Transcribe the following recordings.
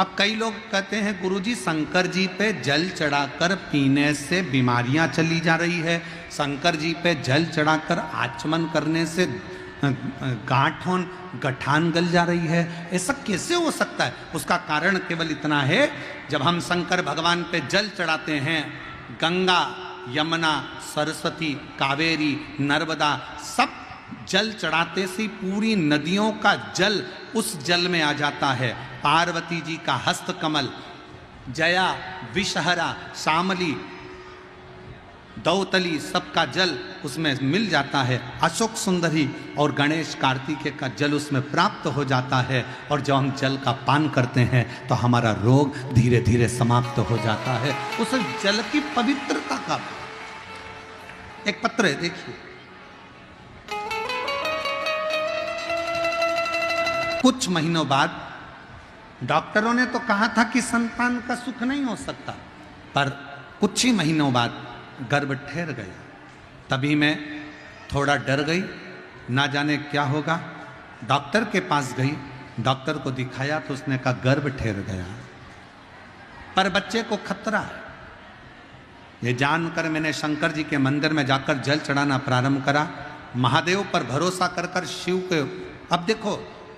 अब कई लोग कहते हैं गुरुजी शंकर जी पे जल चढ़ाकर पीने से बीमारियां चली जा रही है, शंकर जी पे जल चढ़ाकर आचमन करने से गठान गल जा रही है, ऐसा कैसे हो सकता है? उसका कारण केवल इतना है, जब हम शंकर भगवान पे जल चढ़ाते हैं, गंगा, यमुना, सरस्वती, कावेरी, नर्मदा सब जल चढ़ाते से पूरी नदियों का जल उस जल में आ जाता है। पार्वती जी का हस्त कमल, जया, विषहरा, शामली, दौतली सबका जल उसमें मिल जाता है। अशोक सुंदरी और गणेश कार्तिकेय का जल उसमें प्राप्त हो जाता है। और जब हम जल का पान करते हैं तो हमारा रोग धीरे धीरे समाप्त हो जाता है। उस जल की पवित्रता का एक पत्र है, देखिए। कुछ महीनों बाद डॉक्टरों ने तो कहा था कि संतान का सुख नहीं हो सकता, पर कुछ ही महीनों बाद गर्भ ठहर गया। तभी मैं थोड़ा डर गई, ना जाने क्या होगा। डॉक्टर के पास गई, डॉक्टर को दिखाया तो उसने कहा गर्भ ठहर गया, पर बच्चे को खतरा है। ये जानकर मैंने शंकर जी के मंदिर में जाकर जल चढ़ाना प्रारंभ करा, महादेव पर भरोसा कर कर शिव के। अब देखो,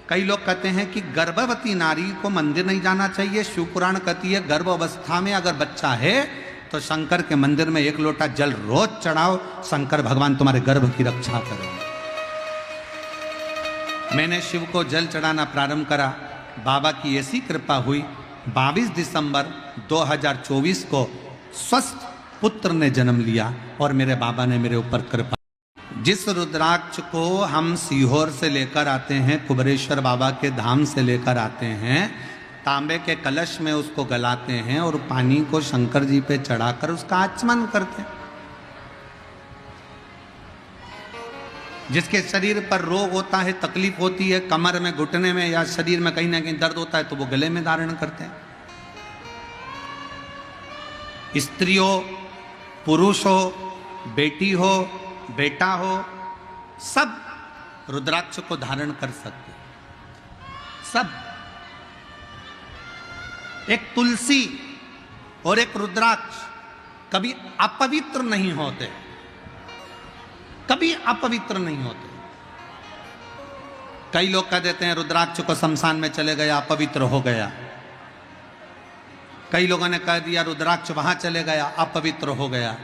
कई लोग कहते हैं कि गर्भवती नारी को मंदिर नहीं जाना चाहिए। शिव पुराण कहती है गर्भ अवस्था में अगर बच्चा है तो शंकर के मंदिर में 1 लोटा जल रोज चढ़ाओ, शंकर भगवान तुम्हारे गर्भ की रक्षा करेंगे। मैंने शिव को जल चढ़ाना प्रारंभ करा। बाबा की ऐसी कृपा हुई, 22 दिसंबर 2024 को स्वस्थ पुत्र ने जन्म लिया और मेरे बाबा ने मेरे ऊपर कृपा। जिस रुद्राक्ष को हम सीहोर से लेकर आते हैं, कुबरेश्वर बाबा के धाम से लेकर आते हैं, तांबे के कलश में उसको गलाते हैं और पानी को शंकर जी पे चढ़ाकर उसका आचमन करते हैं। जिसके शरीर पर रोग होता है, तकलीफ होती है, कमर में, घुटने में या शरीर में कहीं ना कहीं दर्द होता है, तो वो गले में धारण करते हैं। स्त्री हो, पुरुष हो, बेटी हो, बेटा हो, सब रुद्राक्ष को धारण कर सकते, सब। एक तुलसी और एक रुद्राक्ष कभी अपवित्र नहीं होते, कभी अपवित्र नहीं होते। कई लोग कह देते हैं रुद्राक्ष को शमशान में चले गया, अपवित्र हो गया। कई लोगों ने कह दिया रुद्राक्ष वहां चले गया, अपवित्र हो गया।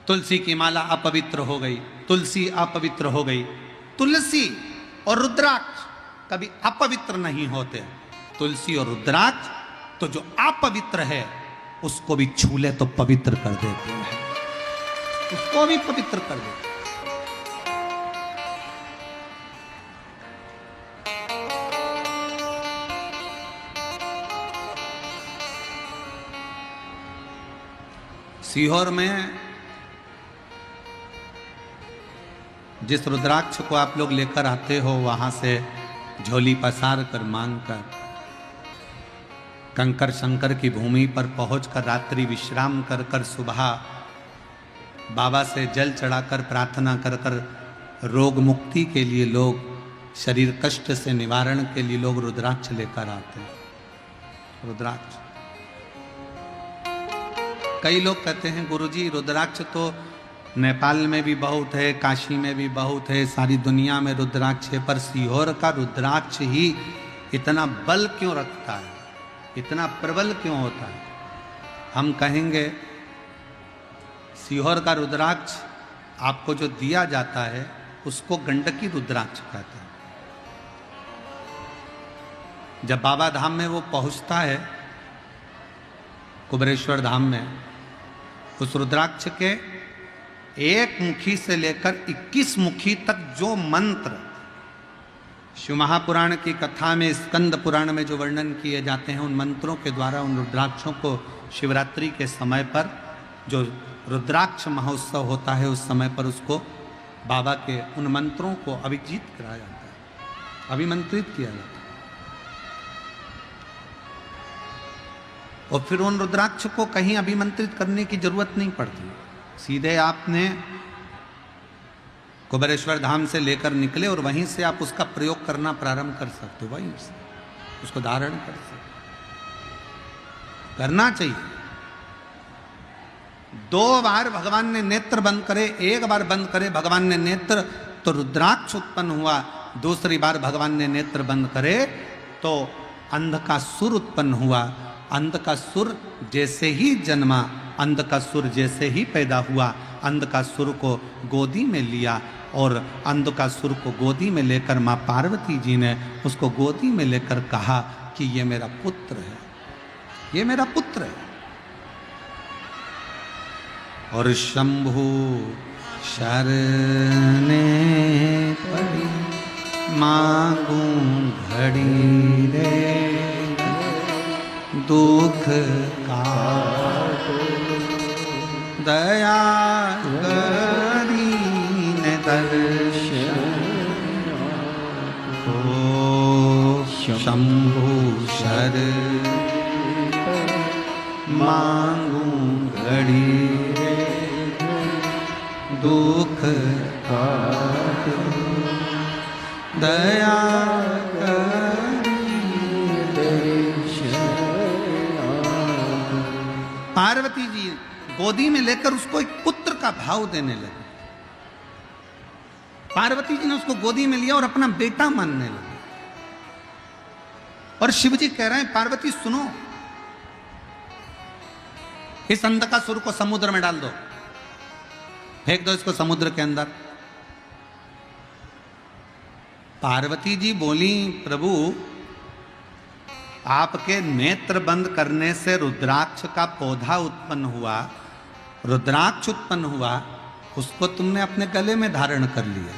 तुलसी की माला अपवित्र हो गई, तुलसी अपवित्र हो गई। तुलसी और रुद्राक्ष कभी अपवित्र नहीं होते। तुलसी और रुद्राक्ष तो जो अपवित्र है उसको भी छू ले तो पवित्र कर देते हैं, उसको भी पवित्र कर देते हैं। सीहोर में जिस रुद्राक्ष को आप लोग लेकर आते हो, वहां से झोली पसार कर मांग कर कंकर शंकर की भूमि पर पहुंचकर रात्रि विश्राम कर कर सुबह बाबा से जल चढ़ाकर प्रार्थना कर कर रोग मुक्ति के लिए लोग, शरीर कष्ट से निवारण के लिए लोग रुद्राक्ष लेकर आते हैं। रुद्राक्ष, कई लोग कहते हैं गुरुजी रुद्राक्ष तो नेपाल में भी बहुत है, काशी में भी बहुत है, सारी दुनिया में रुद्राक्ष है, पर सीहोर का रुद्राक्ष ही इतना बल क्यों रखता है, इतना प्रबल क्यों होता है? हम कहेंगे सीहोर का रुद्राक्ष आपको जो दिया जाता है उसको गंडकी रुद्राक्ष कहते हैं। जब बाबा धाम में वो पहुंचता है, कुबरेश्वर धाम में, उस रुद्राक्ष के 1 मुखी से लेकर 21 मुखी तक जो मंत्र शिव महापुराण की कथा में, स्कंद पुराण में जो वर्णन किए जाते हैं, उन मंत्रों के द्वारा उन रुद्राक्षों को शिवरात्रि के समय पर जो रुद्राक्ष महोत्सव होता है उस समय पर उसको बाबा के उन मंत्रों को अभिजीत कराया जाता है, अभिमंत्रित किया जाता है। और फिर उन रुद्राक्ष को कहीं अभिमंत्रित करने की जरूरत नहीं पड़ती, सीधे आपने कुबरेश्वर धाम से लेकर निकले और वहीं से आप उसका प्रयोग करना प्रारंभ कर सकते हो, वहीं से उसको धारण कर सकते हो। करना चाहिए। 2 बार भगवान ने नेत्र बंद करे, 1 बार बंद करे भगवान ने नेत्र तो रुद्राक्ष उत्पन्न हुआ, दूसरी बार भगवान ने नेत्र बंद करे तो अंधकासुर उत्पन्न हुआ। अंधकासुर जैसे ही जन्मा, अंधकासुर जैसे ही पैदा हुआ, अंधकासुर को गोदी में लिया और अंधकासुर को गोदी में लेकर माँ पार्वती जी ने उसको गोदी में लेकर कहा कि ये मेरा पुत्र है, ये मेरा पुत्र है। और शंभु शरणे पड़ी मांगू घड़ी रे दुख का दया करीन दर्शन हो शंभु शर मांगू घड़ी रे दुख का दया पार्वती जी गोदी में लेकर उसको एक पुत्र का भाव देने लगे। पार्वती जी ने उसको गोदी में लिया और अपना बेटा मानने लगे। और शिव जी कह रहे हैं पार्वती सुनो, इस अंधकासुर को समुद्र में डाल दो, फेंक दो इसको समुद्र के अंदर। पार्वती जी बोली प्रभु आपके नेत्र बंद करने से रुद्राक्ष का पौधा उत्पन्न हुआ, रुद्राक्ष उत्पन्न हुआ, उसको तुमने अपने गले में धारण कर लिया।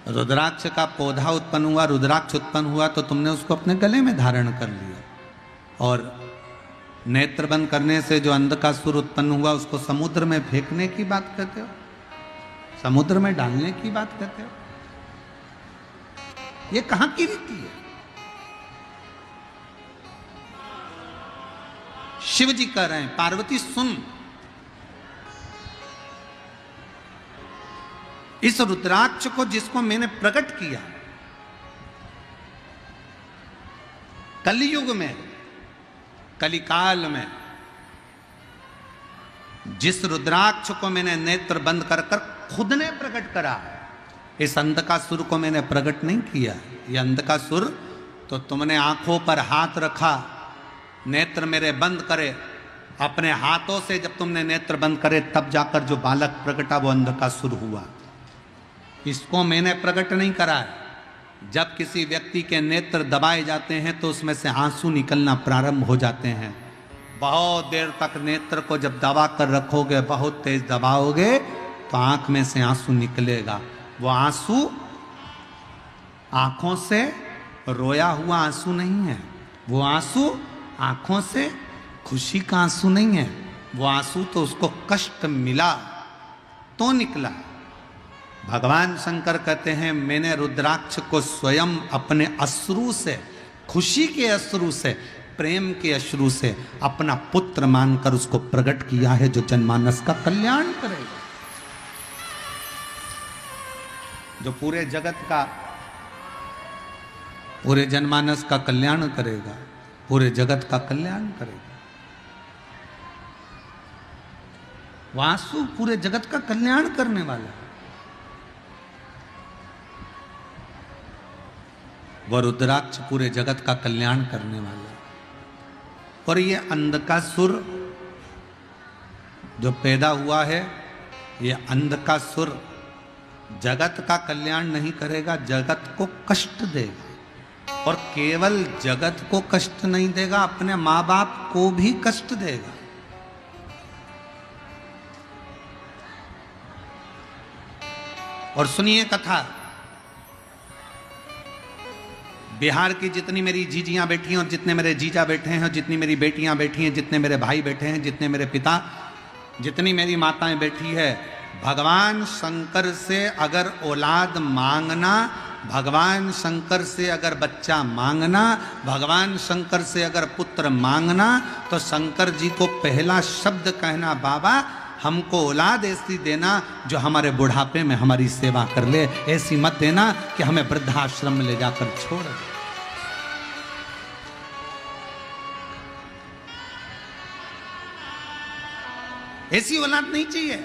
रुद्राक्ष का पौधा उत्पन्न हुआ, रुद्राक्ष उत्पन्न हुआ तो तुमने उसको अपने गले में धारण कर लिया। और नेत्र बंद करने से जो अंधकासुर उत्पन्न हुआ उसको समुद्र में फेंकने की बात कहते हो, समुद्र में डालने की बात कहते हो। ये कहां की रीति है? शिव जी कह रहे हैं पार्वती सुन, इस रुद्राक्ष को जिसको मैंने प्रकट किया कलयुग में, कलिकाल में, जिस रुद्राक्ष को मैंने नेत्र बंद कर कर खुद ने प्रकट करा, इस अंधकासुर को मैंने प्रकट नहीं किया। ये अंधकासुर तो तुमने आंखों पर हाथ रखा, नेत्र मेरे बंद करे, अपने हाथों से जब तुमने नेत्र बंद करे तब जाकर जो बालक प्रकटा वो अंधकासुर हुआ। इसको मैंने प्रकट नहीं करा है। जब किसी व्यक्ति के नेत्र दबाए जाते हैं तो उसमें से आंसू निकलना प्रारंभ हो जाते हैं। बहुत देर तक नेत्र को जब दबा कर रखोगे, बहुत तेज दबाओगे तो आंख में से आंसू निकलेगा। वो आंसू आंखों से रोया हुआ आंसू नहीं है, वो आंसू आंखों से खुशी का आंसू नहीं है, वो आंसू तो उसको कष्ट मिला तो निकला। भगवान शंकर कहते हैं मैंने रुद्राक्ष को स्वयं अपने अश्रु से, खुशी के अश्रु से, प्रेम के अश्रु से अपना पुत्र मानकर उसको प्रकट किया है जो जनमानस का कल्याण करेगा, जो पूरे जगत का, पूरे जनमानस का कल्याण करेगा, पूरे जगत का कल्याण करेगा। वासु पूरे जगत का कल्याण करने वाला है। वह रुद्राक्ष पूरे जगत का कल्याण करने वाला है। और ये अंधकासुर जो पैदा हुआ है, ये अंधकासुर जगत का कल्याण नहीं करेगा, जगत को कष्ट देगा। और केवल जगत को कष्ट नहीं देगा, अपने माँ बाप को भी कष्ट देगा। और सुनिए कथा, बिहार की जितनी मेरी जीजियां बैठी हैं और जितने मेरे जीजा बैठे हैं और जितनी मेरी बेटियां बैठी हैं, जितने मेरे भाई बैठे हैं, जितने मेरे पिता, जितनी मेरी माताएं बैठी है, भगवान शंकर से अगर औलाद मांगना, भगवान शंकर से अगर बच्चा मांगना, भगवान शंकर से अगर पुत्र मांगना, तो शंकर जी को पहला शब्द कहना, बाबा हमको औलाद ऐसी देना जो हमारे बुढ़ापे में हमारी सेवा कर ले, ऐसी मत देना कि हमें वृद्धाश्रम में ले जाकर छोड़ दे। ऐसी औलाद नहीं चाहिए।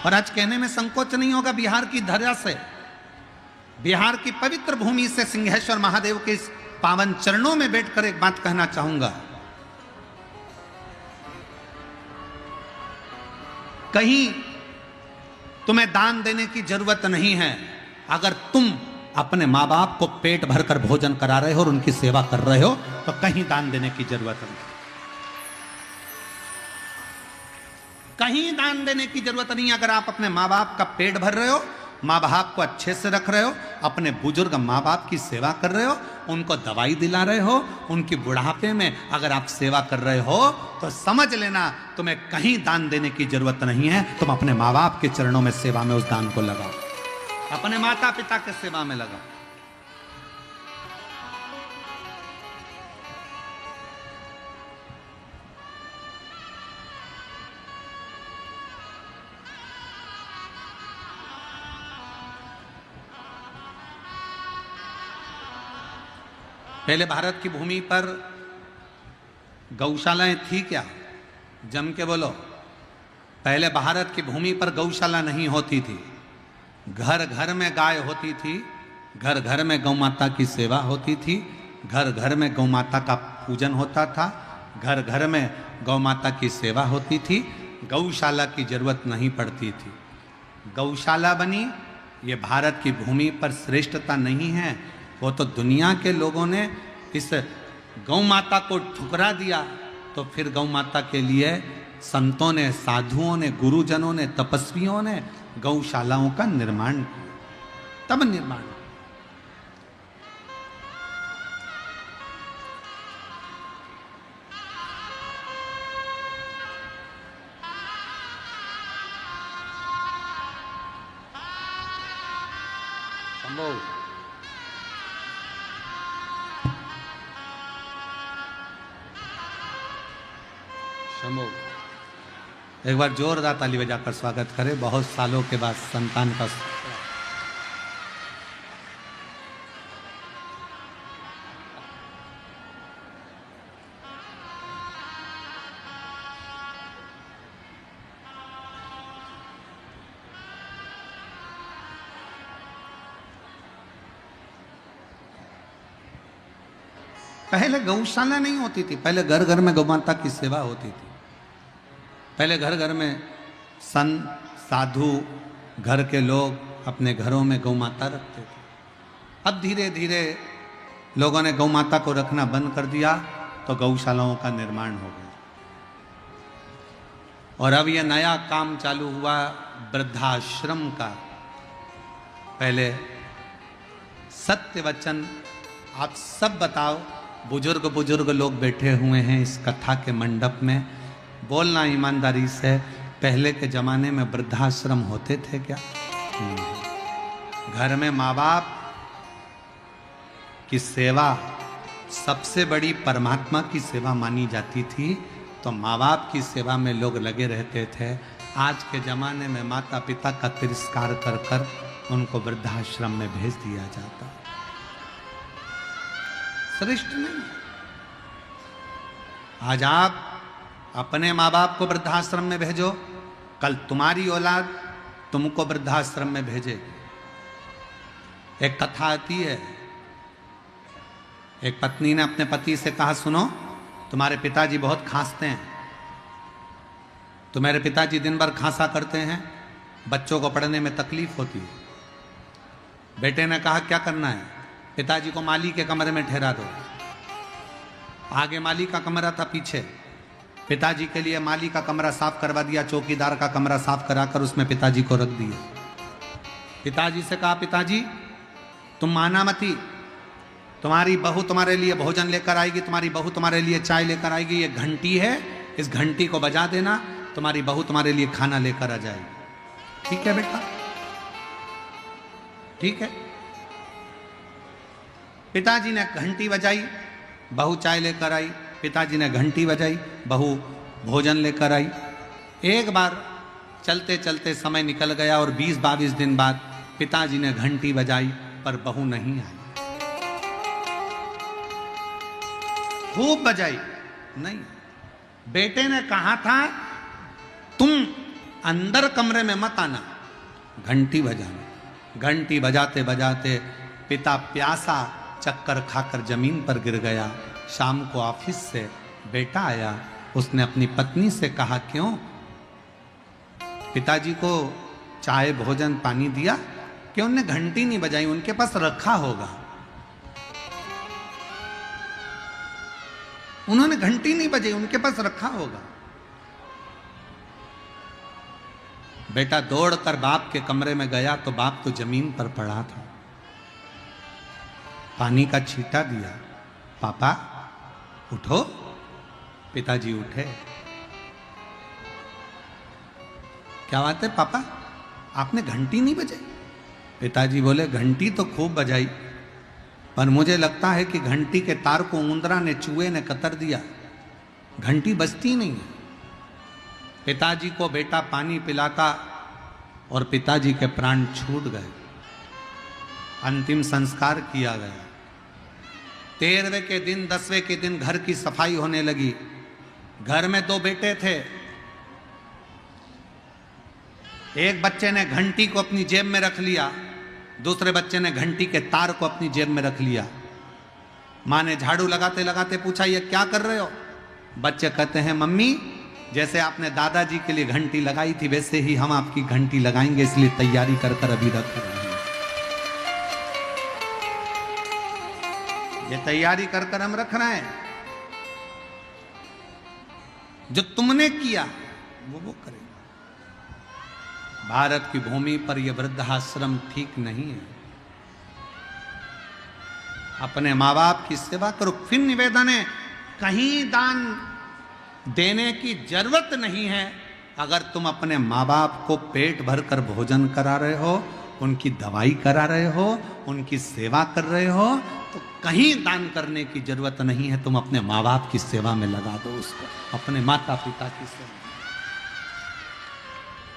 और आज कहने में संकोच नहीं होगा, बिहार की धरा से, बिहार की पवित्र भूमि से सिंहेश्वर महादेव के इस पावन चरणों में बैठकर एक बात कहना चाहूंगा। कहीं तुम्हें दान देने की जरूरत नहीं है। अगर तुम अपने मां बाप को पेट भरकर भोजन करा रहे हो और उनकी सेवा कर रहे हो तो कहीं दान देने की जरूरत नहीं। कहीं दान देने की जरूरत नहीं। अगर आप अपने मां बाप का पेट भर रहे हो, माँ बाप को अच्छे से रख रहे हो, अपने बुजुर्ग माँ बाप की सेवा कर रहे हो, उनको दवाई दिला रहे हो, उनकी बुढ़ापे में अगर आप सेवा कर रहे हो तो समझ लेना तुम्हें कहीं दान देने की जरूरत नहीं है। तुम अपने माँ बाप के चरणों में सेवा में उस दान को लगाओ, अपने माता पिता के सेवा में लगाओ। पहले भारत की भूमि पर गौशालाएं थी क्या? जम के बोलो। पहले भारत की भूमि पर गौशाला नहीं होती थी। घर घर में गाय होती थी, घर घर में गौ माता की सेवा होती थी, घर घर में गौ माता का पूजन होता था, घर घर में गौ माता की सेवा होती थी। गौशाला की जरूरत नहीं पड़ती थी। गौशाला बनी, ये भारत की भूमि पर श्रेष्ठता नहीं है, वो तो दुनिया के लोगों ने इस गौ माता को ठुकरा दिया। तो फिर गौ माता के लिए संतों ने, साधुओं ने, गुरुजनों ने, तपस्वियों ने गौशालाओं का निर्माण किया, तब निर्माण। संभव एक बार जोरदार ताली बजाकर स्वागत करें। बहुत सालों के बाद संतान का। पहले गौशाला नहीं होती थी, पहले घर घर में गौ माता की सेवा होती थी। पहले घर घर में संत, साधु, घर के लोग अपने घरों में गौ माता रखते थे। अब धीरे धीरे लोगों ने गौ माता को रखना बंद कर दिया तो गौशालाओं का निर्माण हो गया। और अब यह नया काम चालू हुआ वृद्धाश्रम का। पहले सत्य वचन आप सब बताओ, बुजुर्ग बुजुर्ग लोग बैठे हुए हैं इस कथा के मंडप में, बोलना ईमानदारी से, पहले के जमाने में वृद्धाश्रम होते थे क्या? घर में माँ बाप की सेवा सबसे बड़ी परमात्मा की सेवा मानी जाती थी, तो माँ बाप की सेवा में लोग लगे रहते थे। आज के जमाने में माता पिता का तिरस्कार कर कर उनको वृद्धाश्रम में भेज दिया जाता। श्रेष्ठ नहीं। आज आप अपने माँ बाप को वृद्धाश्रम में भेजो, कल तुम्हारी औलाद तुमको वृद्धाश्रम में भेजेगी। एक कथा आती है, एक पत्नी ने अपने पति से कहा, सुनो तुम्हारे पिताजी बहुत खांसते हैं, तुम्हारे पिताजी दिन भर खांसा करते हैं, बच्चों को पढ़ने में तकलीफ होती है। बेटे ने कहा क्या करना है? पिताजी को माली के कमरे में ठहरा दो। आगे माली का कमरा था, पीछे पिताजी के लिए माली का कमरा साफ करवा दिया, चौकीदार का कमरा साफ कराकर उसमें पिताजी को रख दिया। पिताजी से कहा, पिताजी तुम माना मती, तुम्हारी बहू तुम्हारे लिए भोजन लेकर आएगी, तुम्हारी बहू तुम्हारे लिए चाय लेकर आएगी, ये घंटी है, इस घंटी को बजा देना, तुम्हारी बहू तुम्हारे लिए खाना लेकर आ जाएगी। ठीक है बेटा, ठीक है। पिताजी ने घंटी बजाई, बहू चाय लेकर आई, पिताजी ने घंटी बजाई, बहू भोजन लेकर आई। एक बार चलते चलते समय निकल गया और 20-22 दिन बाद पिताजी ने घंटी बजाई पर बहू नहीं आई। खूब बजाई। नहीं, बेटे ने कहा था तुम अंदर कमरे में मत आना, घंटी बजाना। घंटी बजाते बजाते पिता प्यासा चक्कर खाकर जमीन पर गिर गया। शाम को ऑफिस से बेटा आया, उसने अपनी पत्नी से कहा क्यों पिताजी को चाय भोजन पानी दिया कि उनने घंटी नहीं बजाई, उनके पास रखा होगा। उन्होंने घंटी नहीं बजाई, उनके पास रखा होगा। बेटा दौड़कर बाप के कमरे में गया तो बाप तो जमीन पर पड़ा था। पानी का छींटा दिया, पापा उठो। पिताजी उठे। क्या बात है पापा, आपने घंटी नहीं बजाई? पिताजी बोले घंटी तो खूब बजाई, पर मुझे लगता है कि घंटी के तार को उंदरा ने, चूहे ने कतर दिया, घंटी बजती नहीं है। पिताजी को बेटा पानी पिलाता और पिताजी के प्राण छूट गए। अंतिम संस्कार किया गया। 13वें के दिन 10वें के दिन घर की सफाई होने लगी। घर में 2 बेटे थे। एक बच्चे ने घंटी को अपनी जेब में रख लिया, दूसरे बच्चे ने घंटी के तार को अपनी जेब में रख लिया। माँ ने झाड़ू लगाते लगाते पूछा ये क्या कर रहे हो? बच्चे कहते हैं मम्मी जैसे आपने दादाजी के लिए घंटी लगाई थी वैसे ही हम आपकी घंटी लगाएंगे, इसलिए तैयारी कर कर अभी रख रहे हैं। ये तैयारी कर कर हम रख रहे हैं। जो तुमने किया वो करेगा। भारत की भूमि पर यह वृद्धाश्रम ठीक नहीं है। अपने माँ बाप की सेवा करो। फिर निवेदन है, कहीं दान देने की जरूरत नहीं है। अगर तुम अपने माँ बाप को पेट भर कर भोजन करा रहे हो, उनकी दवाई करा रहे हो, उनकी सेवा कर रहे हो, तो कहीं दान करने की जरूरत नहीं है। तुम अपने माँ बाप की सेवा में लगा दो उसको, अपने माता पिता की सेवा,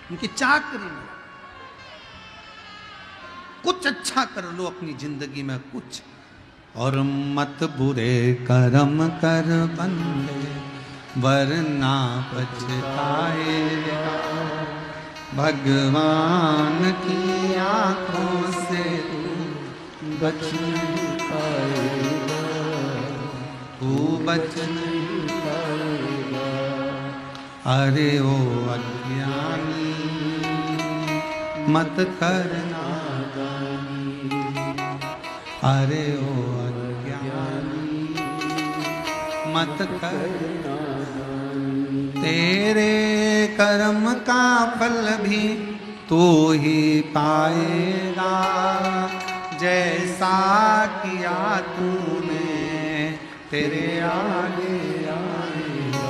उनकी चाकरी में कुछ अच्छा कर लो अपनी जिंदगी में कुछ। और मत बुरे कर्म कर बंदे वरना पछताएगा, भगवान की आंखों से तू बच नहीं पाएगा, तू बच नहीं पाएगा। अरे ओ अज्ञानी मत करना दानी, अरे ओ अज्ञानी मत करना। तेरे कर्म का फल भी तू ही पाएगा, जैसा किया तूने तेरे आगे आएगा।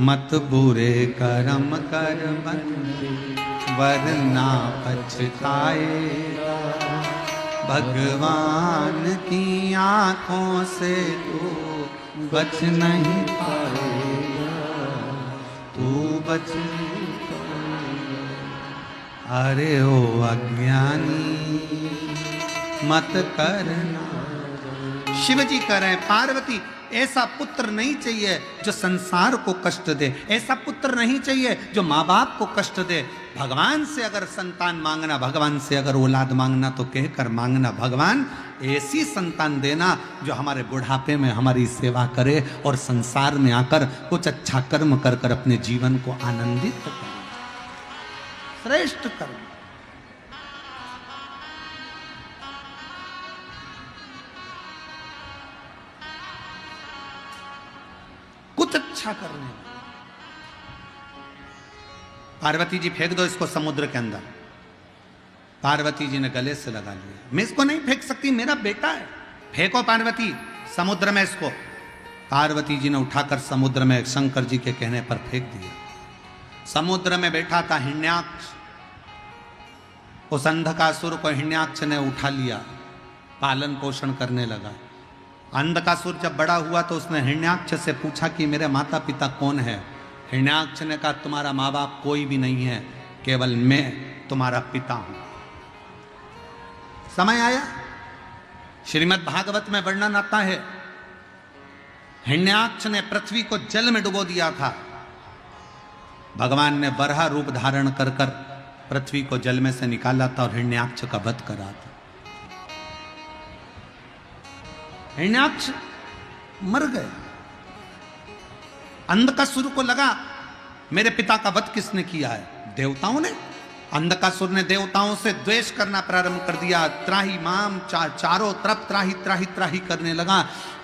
मत बुरे कर्म कर बंदे वरना पछताएगा, भगवान की आंखों से तू बच नहीं पाएगा, तू बच नहीं पाएगा। अरे ओ अज्ञानी मत करना। शिव जी कह रहे हैं पार्वती ऐसा पुत्र नहीं चाहिए जो संसार को कष्ट दे, ऐसा पुत्र नहीं चाहिए जो माँ बाप को कष्ट दे। भगवान से अगर संतान मांगना, भगवान से अगर औलाद मांगना तो कहकर मांगना, भगवान ऐसी संतान देना जो हमारे बुढ़ापे में हमारी सेवा करे और संसार में आकर कुछ अच्छा कर्म कर कर अपने जीवन को आनंदित करे, श्रेष्ठ कर्म। कुछ अच्छा करने। पार्वती जी फेंक दो इसको समुद्र के अंदर। पार्वती जी ने गले से लगा लिया, मैं इसको नहीं फेंक सकती, मेरा बेटा है। फेंको पार्वती समुद्र में इसको। पार्वती जी ने उठाकर समुद्र में शंकर जी के कहने पर फेंक दिया। समुद्र में बैठा था हिरण्याक्ष। उस अंधकासुर को हिरण्याक्ष ने उठा लिया, पालन पोषण करने लगा। अंधकासुर जब बड़ा हुआ तो उसने हिरण्याक्ष से पूछा कि मेरे माता पिता कौन है? हिरण्याक्ष ने कहा तुम्हारा माँ बाप कोई भी नहीं है, केवल मैं तुम्हारा पिता हूं। समय आया, श्रीमद् भागवत में वर्णन आता है हिरण्याक्ष ने पृथ्वी को जल में डुबो दिया था, भगवान ने वराह रूप धारण कर कर पृथ्वी को जल में से निकाला था और हिरण्याक्ष का वध करा था। हिरण्याक्ष मर गए। अंधकासुर को लगा मेरे पिता का वध किसने किया है? देवताओं ने। अंधकासुर ने देवताओं से द्वेष करना प्रारंभ कर दिया। त्राही माम, चारों तरफ त्राही त्राही त्राही करने लगा।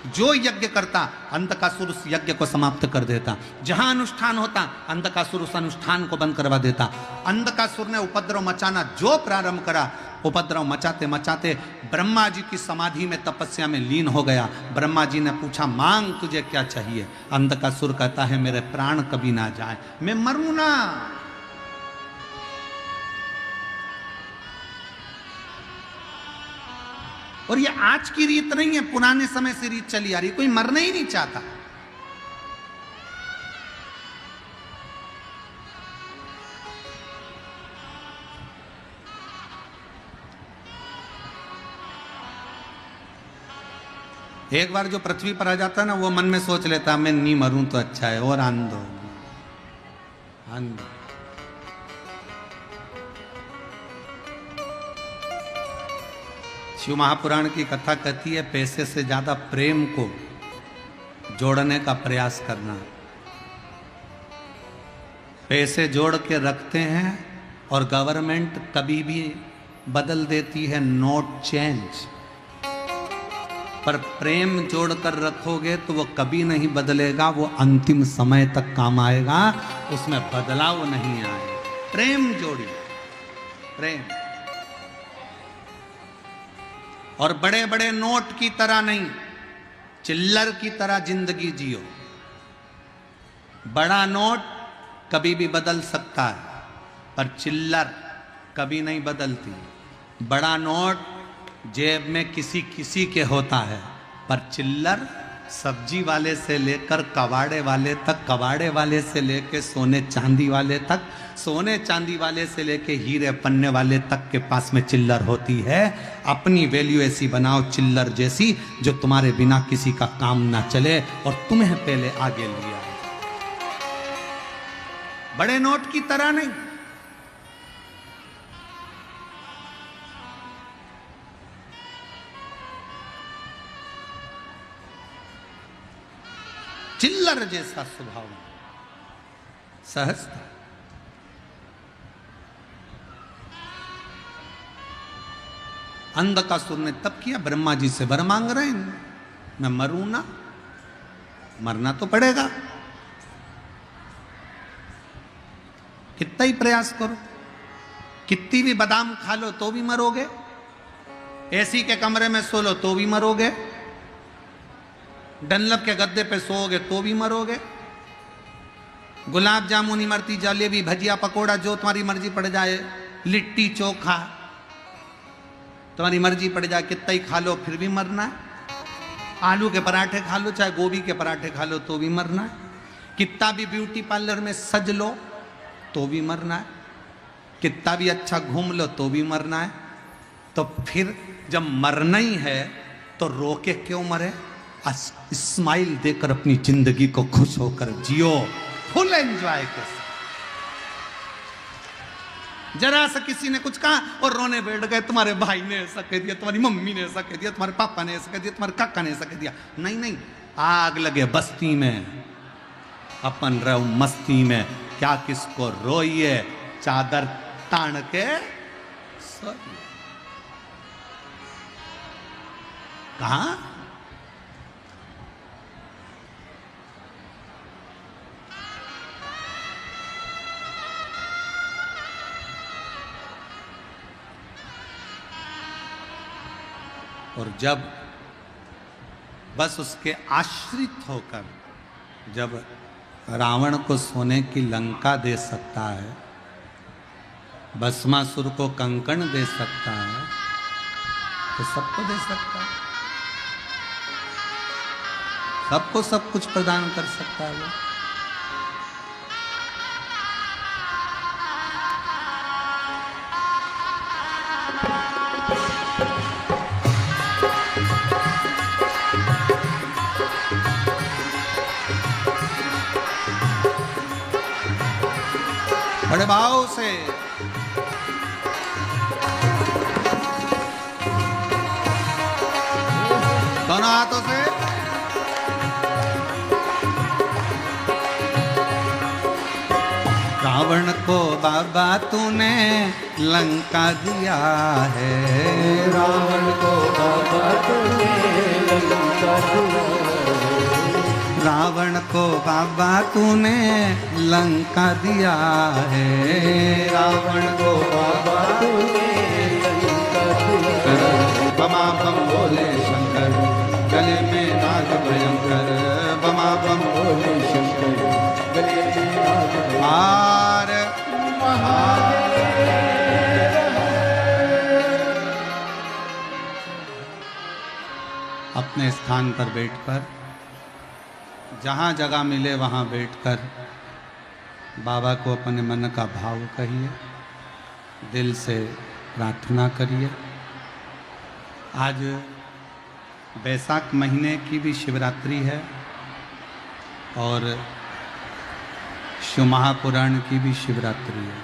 जो यज्ञ करता अंधकासुर उस यज्ञ को समाप्त कर देता। जहां अनुष्ठान होता अंधकासुर उस अनुष्ठान को बंद करवा देता। अंधकासुर ने उपद्रव मचाना जो प्रारंभ करा, उपद्रव मचाते मचाते ब्रह्मा जी की समाधि में तपस्या में लीन हो गया। ब्रह्मा जी ने पूछा मांग तुझे क्या चाहिए? अंधकासुर कहता है मेरे प्राण कभी ना जाए, मैं मरूं ना। और ये आज की रीत नहीं है, पुराने समय से रीत चली आ रही। कोई मरना ही नहीं चाहता। एक बार जो पृथ्वी पर आ जाता है ना, वो मन में सोच लेता मैं नहीं मरूं तो अच्छा है, और आंदो आंदो। शिव महापुराण की कथा कहती है पैसे से ज्यादा प्रेम को जोड़ने का प्रयास करना। पैसे जोड़ के रखते हैं और गवर्नमेंट कभी भी बदल देती है, नोट चेंज। पर प्रेम जोड़कर रखोगे तो वो कभी नहीं बदलेगा, वो अंतिम समय तक काम आएगा, उसमें बदलाव नहीं आएगा। प्रेम जोड़िए, प्रेम। और बड़े बड़े नोट की तरह नहीं, चिल्लर की तरह जिंदगी जियो। बड़ा नोट कभी भी बदल सकता है, पर चिल्लर कभी नहीं बदलती। बड़ा नोट जेब में किसी किसी के होता है, पर चिल्लर सब्जी वाले से लेकर कबाड़े वाले तक, कबाड़े वाले से लेकर सोने चांदी वाले तक, सोने चांदी वाले से लेके हीरे पन्ने वाले तक के पास में चिल्लर होती है। अपनी वैल्यू ऐसी बनाओ चिल्लर जैसी, जो तुम्हारे बिना किसी का काम ना चले और तुम्हें पहले आगे लिया। बड़े नोट की तरह नहीं। चिल्लर जैसा स्वभाव, सहजता। अंधकासुर ने तब किया, ब्रह्मा जी से वर मांग रहे हैं, मैं मरूं ना, मरना तो पड़ेगा। कितना ही प्रयास करो, कितनी भी बादाम खा लो तो भी मरोगे, एसी के कमरे में सो लो तो भी मरोगे, डनलप के गद्दे पे सोओगे तो भी मरोगे। गुलाब जामुन ही मरती, जलेबी भजिया पकोड़ा जो तुम्हारी मर्जी पड़ जाए, लिट्टी चोखा तुम्हारी मर्जी पड़ जाए, कितना ही खा लो फिर भी मरना है। आलू के पराठे खा लो, चाहे गोभी के पराठे खा लो तो भी मरना है। कितना भी ब्यूटी पार्लर में सज लो तो भी मरना है। कितना भी अच्छा घूम लो तो भी मरना है। तो फिर जब मरना ही है तो रोके क्यों मरे? स्माइल देकर अपनी जिंदगी को खुश होकर जियो, फुल एंजॉय के साथ। जरा सा किसी ने कुछ कहा और रोने बैठ गए, तुम्हारे भाई ने ऐसा कह दिया, तुम्हारी मम्मी ने ऐसा कह दिया, तुम्हारे पापा ने ऐसा कह दिया, तुम्हारे काका ने ऐसा कह दिया। नहीं नहीं, आग लगे बस्ती में, अपन रहो मस्ती में, क्या किसको रोइए, चादर तान के सोइए। कहा और जब बस उसके आश्रित होकर जब रावण को सोने की लंका दे सकता है, भस्मासुर को कंकण दे सकता है, तो सबको दे सकता है, सबको सब कुछ प्रदान कर सकता है वो। बड़े भाव से दोनों हाथों से रावण को बाबा तूने लंका दिया है, रावण को बाबा तूने लंका दिया है, रावण को बाबा तूने लंका दिया है, रावण को बाबा तूने लंका दिया है। बमा बम बोले शंकर गले में नाग भयंकर, बमा बम बोले शंकर गले में नाग हार अपने स्थान पर बैठकर, जहाँ जगह मिले वहाँ बैठकर बाबा को अपने मन का भाव कहिए, दिल से प्रार्थना करिए। आज बैसाख महीने की भी शिवरात्रि है और शिव महापुराण की भी शिवरात्रि है।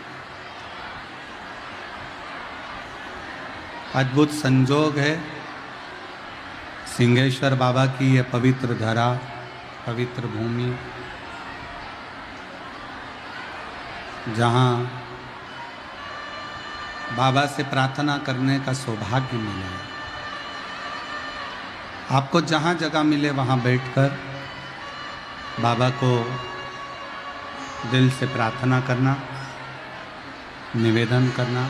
अद्भुत संजोग है, सिंहेश्वर बाबा की ये पवित्र धरा, पवित्र भूमि, जहाँ बाबा से प्रार्थना करने का सौभाग्य मिला है। आपको जहाँ जगह मिले वहाँ बैठकर बाबा को दिल से प्रार्थना करना, निवेदन करना।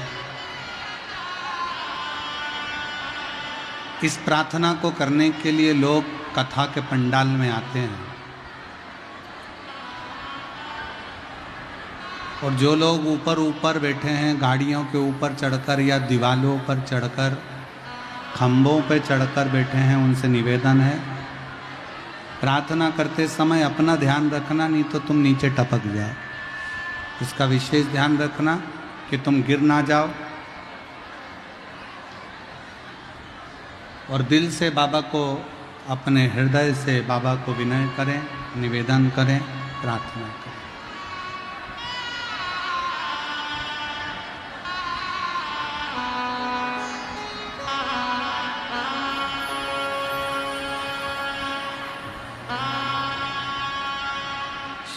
इस प्रार्थना को करने के लिए लोग कथा के पंडाल में आते हैं, और जो लोग ऊपर ऊपर बैठे हैं, गाड़ियों के ऊपर चढ़कर या दीवालों पर चढ़कर, खंभों पर चढ़कर बैठे हैं, उनसे निवेदन है प्रार्थना करते समय अपना ध्यान रखना, नहीं तो तुम नीचे टपक जाओ। इसका विशेष ध्यान रखना कि तुम गिर ना जाओ। और दिल से बाबा को, अपने हृदय से बाबा को विनय करें, निवेदन करें, प्रार्थना करें।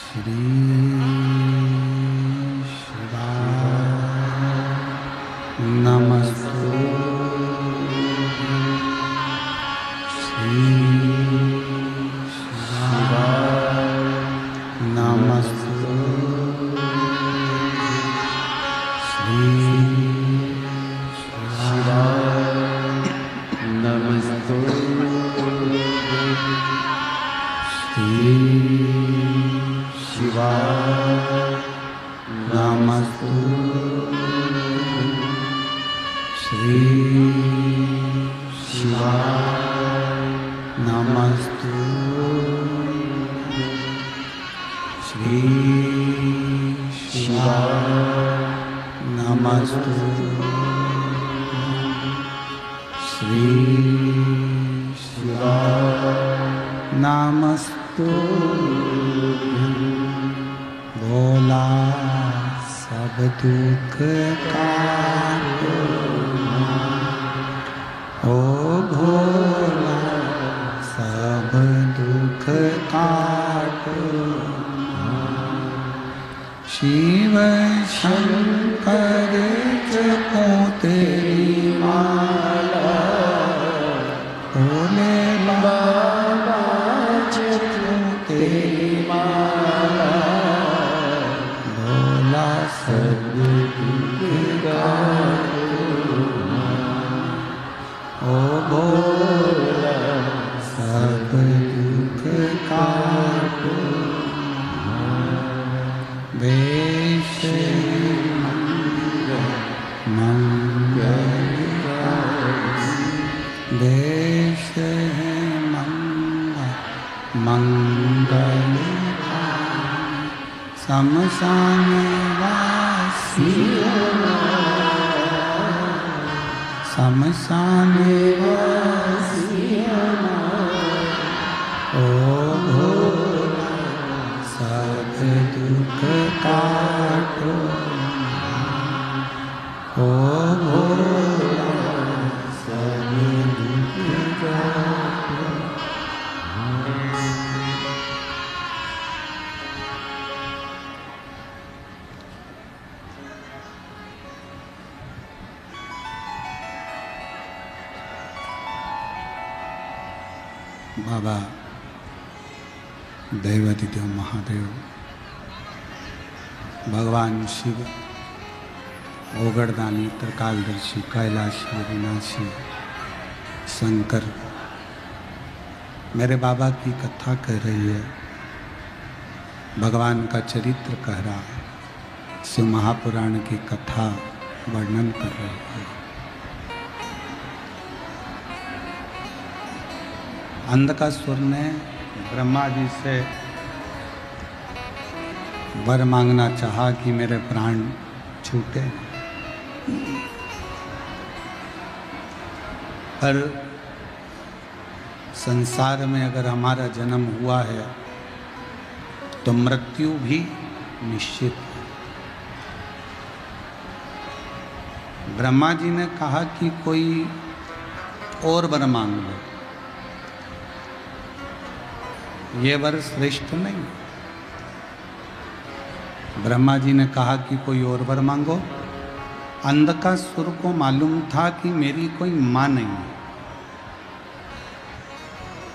श्री शिवाय नमस्तु, श्री शिवाय नमस्तु, श्री शिवाय नमस्तु, श्री शिवाय नमस्तु, श्री शिवाय नमस्तु, श्री शिवाय नमस्तु, श्री शिवाय नमस्तु। भोला सब दुख काटो, ओ भोला सब दुख काटो, शिव शंकर जपो तेरी माला, भोले बाबा जपो तेरी माला, भोला सब दुख काटो, ओ भोला सब दुख काटो, देश मंगल देश है मंगल शमशान वासी, शमशान वासी, ओ भोला सब दुख काटो। बाबा देवादिदेव महादेव, भगवान शिव, ओगड़दानी, त्रिकालदर्शी, कैलाशी, अविनाशी, शंकर मेरे बाबा की कथा कह रही है, भगवान का चरित्र कह रहा है, शिव महापुराण की कथा वर्णन कर रही है। अंधकासुर ने ब्रह्मा जी से वर मांगना चाहा कि मेरे प्राण छूटे, पर संसार में अगर हमारा जन्म हुआ है तो मृत्यु भी निश्चित है। ब्रह्मा जी ने कहा कि कोई और वर मांग लो, ये वर श्रेष्ठ नहीं। ब्रह्मा जी ने कहा कि कोई और वर मांगो। अंधकासुर को मालूम था कि मेरी कोई माँ नहीं है,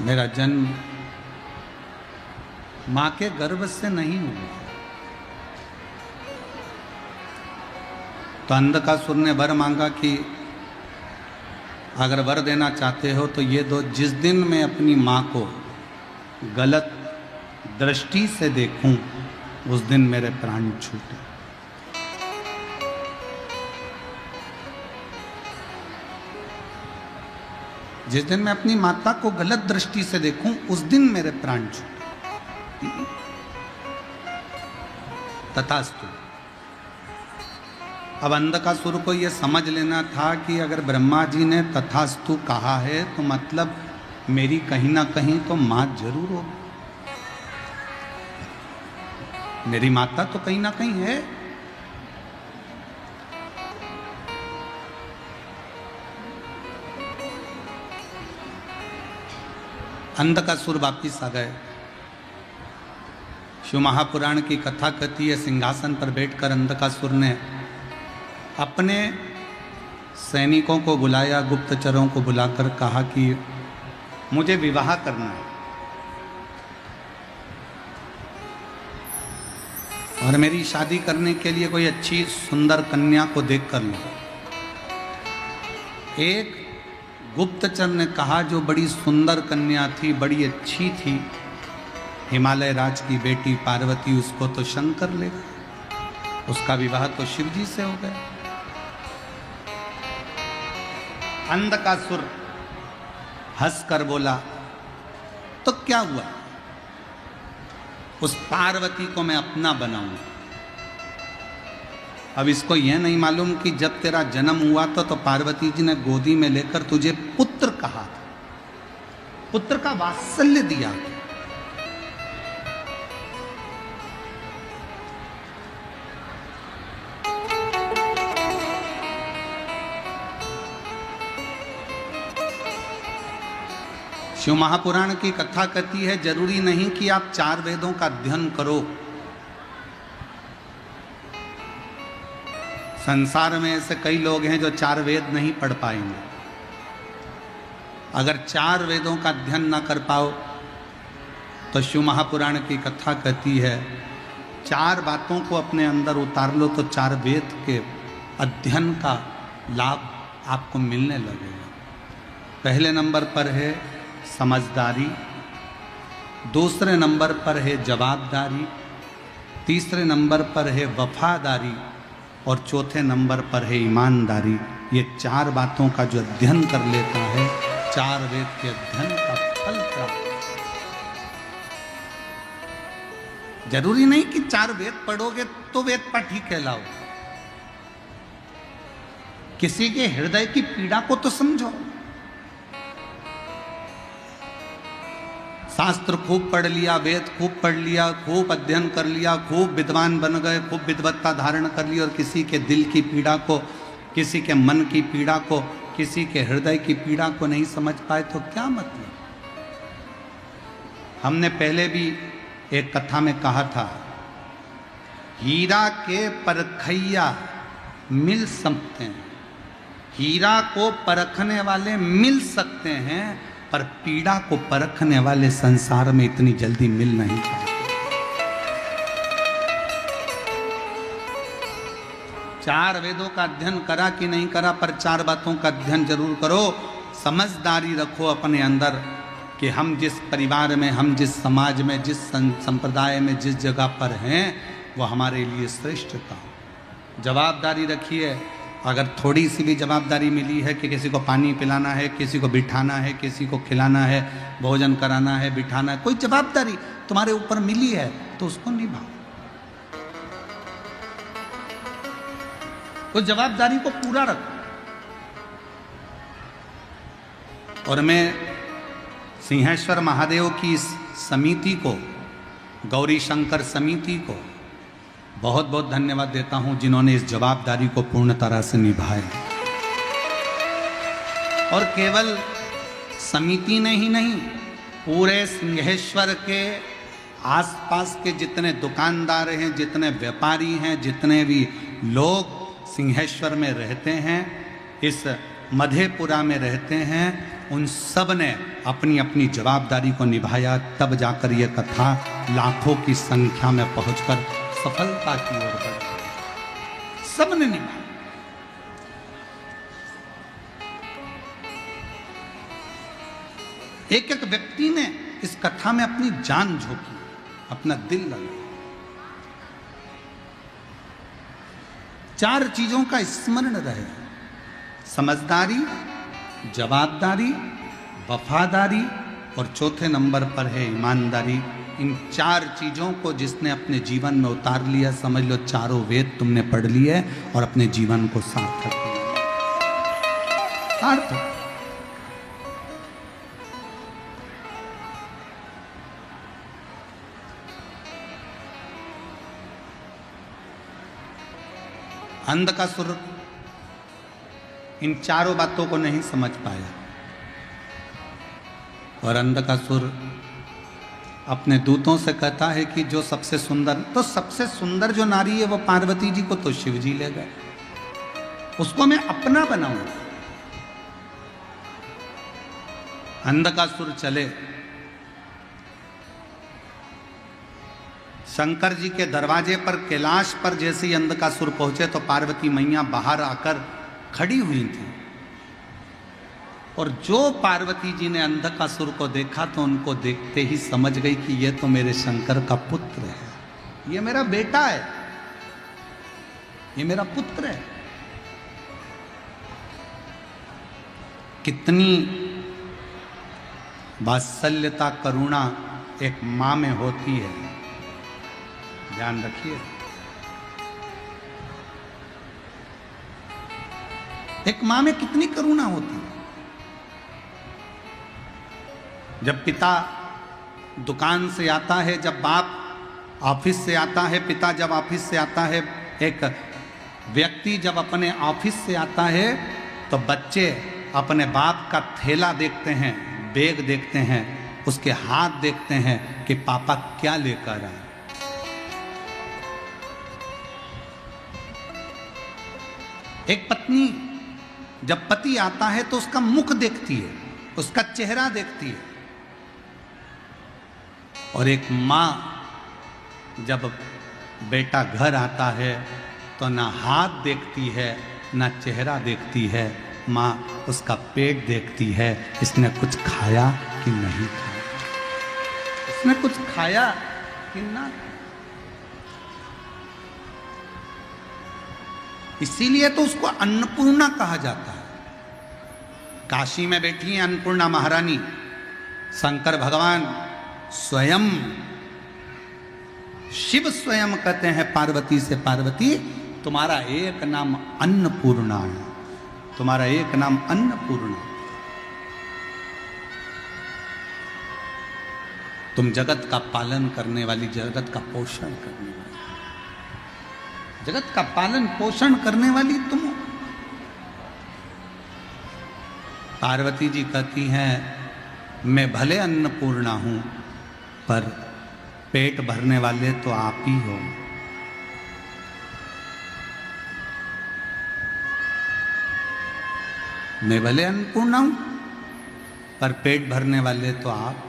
मेरा जन्म माँ के गर्भ से नहीं हुआ। तो अंधकासुर ने वर मांगा कि अगर वर देना चाहते हो तो ये दो, जिस दिन मैं अपनी माँ को गलत दृष्टि से देखूं उस दिन मेरे प्राण छूटे। जिस दिन मैं अपनी माता को गलत दृष्टि से देखूं उस दिन मेरे प्राण छूटे। तथास्तु। अब अंधकासुर को यह समझ लेना था कि अगर ब्रह्मा जी ने तथास्तु कहा है तो मतलब मेरी कहीं ना कहीं तो मां जरूर होगी, मेरी माता तो कहीं ना कहीं है। अंधकासुर वापिस आ गए। शिव महापुराण की कथा कहती है, सिंहासन पर बैठकर अंधकासुर ने अपने सैनिकों को बुलाया, गुप्तचरों को बुलाकर कहा कि मुझे विवाह करना है और मेरी शादी करने के लिए कोई अच्छी सुंदर कन्या को देख कर लो। एक गुप्तचर ने कहा जो बड़ी सुंदर कन्या थी, बड़ी अच्छी थी, हिमालय राज की बेटी पार्वती, उसको तो शंकर ले गए, उसका विवाह तो शिव जी से हो गया। अंधकासुर हंसकर बोला तो क्या हुआ, उस पार्वती को मैं अपना बनाऊंगा। अब इसको यह नहीं मालूम कि जब तेरा जन्म हुआ तो पार्वती जी ने गोदी में लेकर तुझे पुत्र कहा था, पुत्र का वात्सल्य दिया। शिव महापुराण की कथा कहती है, जरूरी नहीं कि आप 4 वेदों का अध्ययन करो। संसार में ऐसे कई लोग हैं जो 4 वेद नहीं पढ़ पाएंगे। अगर 4 वेदों का अध्ययन ना कर पाओ तो शिव महापुराण की कथा कहती है 4 बातों को अपने अंदर उतार लो तो 4 वेद के अध्ययन का लाभ आपको मिलने लगेगा। पहले नंबर पर है समझदारी, दूसरे नंबर पर है जवाबदारी, तीसरे नंबर पर है वफादारी और चौथे नंबर पर है ईमानदारी। ये 4 बातों का जो अध्ययन कर लेता है, 4 वेद के अध्ययन का फल प्राप्त। जरूरी नहीं कि 4 वेद पढ़ोगे तो वेद पाठी कहलाओ। किसी के हृदय की पीड़ा को तो समझो। शास्त्र खूब पढ़ लिया, वेद खूब पढ़ लिया, खूब अध्ययन कर लिया, खूब विद्वान बन गए, खूब विद्वत्ता धारण कर ली और किसी के दिल की पीड़ा को, किसी के मन की पीड़ा को, किसी के हृदय की पीड़ा को नहीं समझ पाए तो क्या मतलब। हमने पहले भी एक कथा में कहा था, हीरा के परखैया मिल सकते हैं, हीरा को परखने वाले मिल सकते हैं पर पीड़ा को परखने वाले संसार में इतनी जल्दी मिल नहीं पाते। चार वेदों का अध्ययन करा कि नहीं करा, पर चार बातों का अध्ययन जरूर करो। समझदारी रखो अपने अंदर कि हम जिस परिवार में, हम जिस समाज में, जिस संप्रदाय में, जिस जगह पर हैं, वो हमारे लिए श्रेष्ठता। जवाबदारी रखिए। अगर थोड़ी सी भी जवाबदारी मिली है कि किसी को पानी पिलाना है, किसी को बिठाना है, किसी को खिलाना है, भोजन कराना है, बिठाना है, कोई जवाबदारी तुम्हारे ऊपर मिली है तो उसको निभाओ। उस जवाबदारी को पूरा रखो। और मैं सिंहेश्वर महादेव की इस समिति को, गौरी शंकर समिति को बहुत बहुत धन्यवाद देता हूं, जिन्होंने इस जवाबदारी को पूर्ण तरह से निभाया। और केवल समिति ने ही नहीं, पूरे सिंहेश्वर के आसपास के जितने दुकानदार हैं, जितने व्यापारी हैं, जितने भी लोग सिंहेश्वर में रहते हैं, इस मधेपुरा में रहते हैं, उन सब ने अपनी अपनी जवाबदारी को निभाया। तब जाकर यह कथा लाखों की संख्या में पहुंचकर सफलता की ओर बढ़ी। सबने निभाया। एक एक व्यक्ति ने इस कथा में अपनी जान झोंकी, अपना दिल लगाया। चार चीजों का स्मरण रहे: समझदारी, जवाबदारी, वफादारी और चौथे नंबर पर है ईमानदारी। इन चार चीजों को जिसने अपने जीवन में उतार लिया, समझ लो चारों वेद तुमने पढ़ लिए और अपने जीवन को सार्थक किया। सार्थक। अंधकासुर इन चारों बातों को नहीं समझ पाया और अंधकासुर अपने दूतों से कहता है कि जो सबसे सुंदर, तो सबसे सुंदर जो नारी है वो पार्वती जी को तो शिव जी ले गए, उसको मैं अपना बनाऊंगा। अंधकासुर चले, शंकर जी के दरवाजे पर, कैलाश पर जैसे ही अंधकासुर पहुंचे तो पार्वती मैया बाहर आकर खड़ी हुई थी। और जो पार्वती जी ने अंधकासुर को देखा तो उनको देखते ही समझ गई कि ये तो मेरे शंकर का पुत्र है, ये मेरा बेटा है, ये मेरा पुत्र है। कितनी वात्सल्यता, करुणा एक मां में होती है, ध्यान रखिए। एक मां में कितनी करुणा होती है। जब पिता दुकान से आता है, जब बाप ऑफिस से आता है, पिता जब ऑफिस से आता है, एक व्यक्ति जब अपने ऑफिस से आता है तो बच्चे अपने बाप का थैला देखते हैं, बैग देखते हैं, उसके हाथ देखते हैं कि पापा क्या लेकर आए। एक पत्नी जब पति आता है तो उसका मुख देखती है, उसका चेहरा देखती है। और एक मां जब बेटा घर आता है तो ना हाथ देखती है, ना चेहरा देखती है, मां उसका पेट देखती है, इसने कुछ खाया कि नहीं खाया, इसने कुछ खाया कि ना। इसीलिए तो उसको अन्नपूर्णा कहा जाता है। काशी में बैठी है अन्नपूर्णा महारानी, शंकर भगवान स्वयं, शिव स्वयं कहते हैं पार्वती से, पार्वती तुम्हारा एक नाम अन्नपूर्णा है, तुम्हारा एक नाम अन्नपूर्णा। तुम जगत का पालन करने वाली, जगत का पोषण करने वाली, जगत का पालन पोषण करने वाली तुम हो। पार्वती जी कहती हैं मैं भले अन्नपूर्णा हूं पर पेट भरने वाले तो आप ही हो। मैं भले अन्नपूर्णा हूं पर पेट भरने वाले तो आप।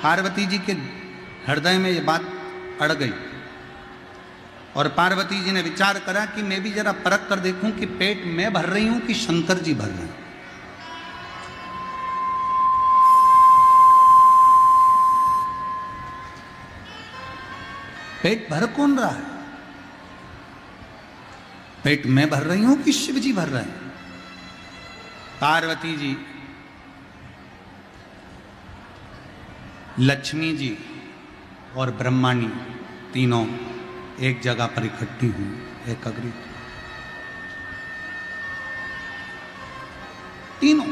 पार्वती जी के हृदय में ये बात अड़ गई और पार्वती जी ने विचार करा कि मैं भी जरा परख कर देखूं कि पेट मैं भर रही हूं कि शंकर जी भर रहे हैं। पेट भर कौन रहा है? पेट मैं भर रही हूं कि शिव जी भर रहे हैं? पार्वती जी लक्ष्मी जी और ब्रह्माणी तीनों एक जगह पर इकट्ठी हुई, एकत्रित तीनों।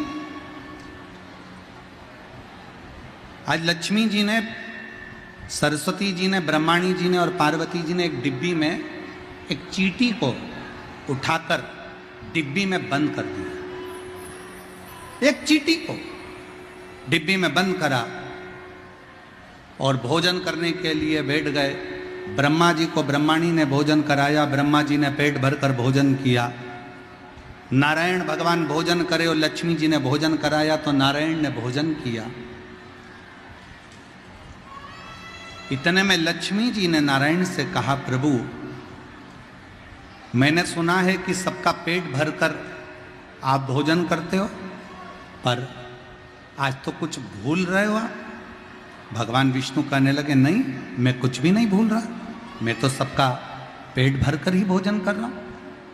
आज लक्ष्मी जी ने, सरस्वती जी ने, ब्रह्माणी जी ने और पार्वती जी ने एक डिब्बी में एक चींटी को उठाकर डिब्बी में बंद कर दिया। एक चींटी को डिब्बी में बंद करा और भोजन करने के लिए बैठ गए। ब्रह्मा जी को ब्रह्माणी ने भोजन कराया, ब्रह्मा जी ने पेट भरकर भोजन किया। नारायण भगवान भोजन करे और लक्ष्मी जी ने भोजन कराया तो नारायण ने भोजन किया। इतने में लक्ष्मी जी ने नारायण से कहा, प्रभु मैंने सुना है कि सबका पेट भरकर आप भोजन करते हो, पर आज तो कुछ भूल रहे हो आप। भगवान विष्णु कहने लगे, नहीं मैं कुछ भी नहीं भूल रहा, मैं तो सबका पेट भरकर ही भोजन कर रहा हूं।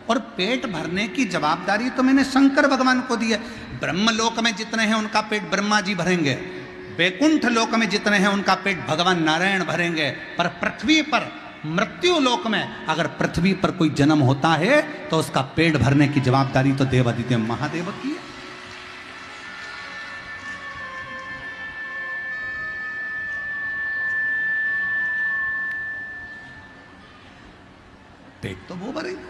और पेट भरने की जवाबदारी तो मैंने शंकर भगवान को दी है। ब्रह्मलोक में जितने हैं उनका पेट ब्रह्मा जी भरेंगे, वैकुंठ लोक में जितने हैं उनका पेट भगवान नारायण भरेंगे, पर पृथ्वी पर, मृत्यु लोक में अगर पृथ्वी पर कोई जन्म होता है तो उसका पेट भरने की जवाबदारी तो देवादिदेव महादेव की है। पेट तो वो भरेगा।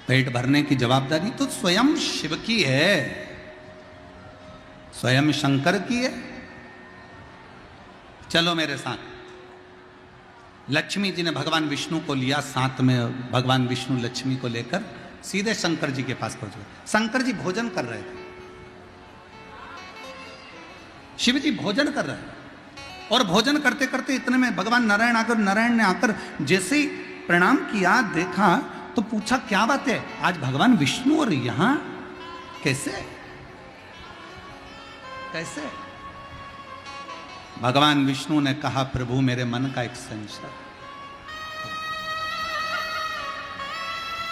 पेट भरने की जवाबदारी तो स्वयं शिव की है, स्वयं शंकर की है। चलो मेरे साथ। लक्ष्मी जी ने भगवान विष्णु को लिया साथ में, भगवान विष्णु लक्ष्मी को लेकर सीधे शंकर जी के पास पहुंच गए। शंकर जी भोजन कर रहे थे, शिव जी भोजन कर रहे हैं और भोजन करते करते इतने में भगवान नारायण आकर, नारायण ने आकर जैसे ही प्रणाम किया, देखा तो पूछा क्या बात है, आज भगवान विष्णु और यहां कैसे कैसे? भगवान विष्णु ने कहा, प्रभु मेरे मन का एक संशय।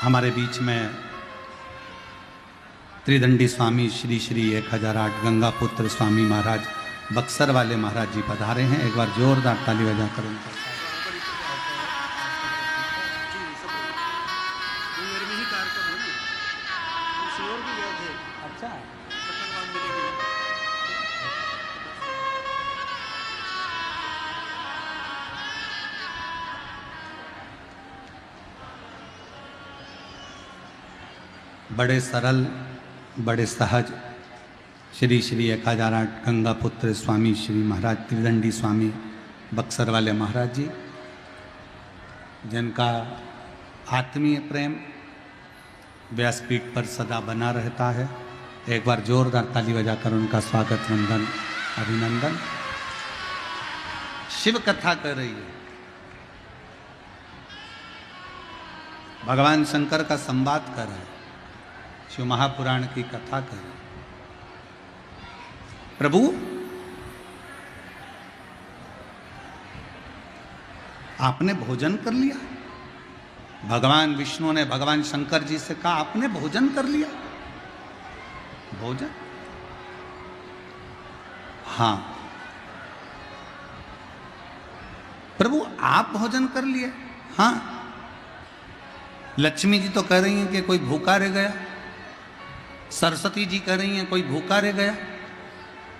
हमारे बीच में त्रिदंडी स्वामी श्री श्री 1008 गंगा पुत्र स्वामी महाराज बक्सर वाले महाराज जी पधारे हैं। एक बार जोरदार ताली बजाकर उनका बड़े सरल, बड़े सहज श्री श्री 1008 गंगा पुत्र स्वामी श्री महाराज त्रिदंडी स्वामी बक्सर वाले महाराज जी, जिनका आत्मीय प्रेम व्यासपीठ पर सदा बना रहता है। एक बार जोरदार ताली बजाकर उनका स्वागत, वंदन, अभिनंदन। शिव कथा कर रही है, भगवान शंकर का संवाद कर रहे हैं, शिव महापुराण की कथा कर रहे हैं। प्रभु आपने भोजन कर लिया? भगवान विष्णु ने भगवान शंकर जी से कहा, आपने भोजन कर लिया? भोजन? हां। प्रभु आप भोजन कर लिए? हां। लक्ष्मी जी तो कह रही हैं कि कोई भूखा रह गया, सरस्वती जी कह रही हैं कोई भूखा रह गया।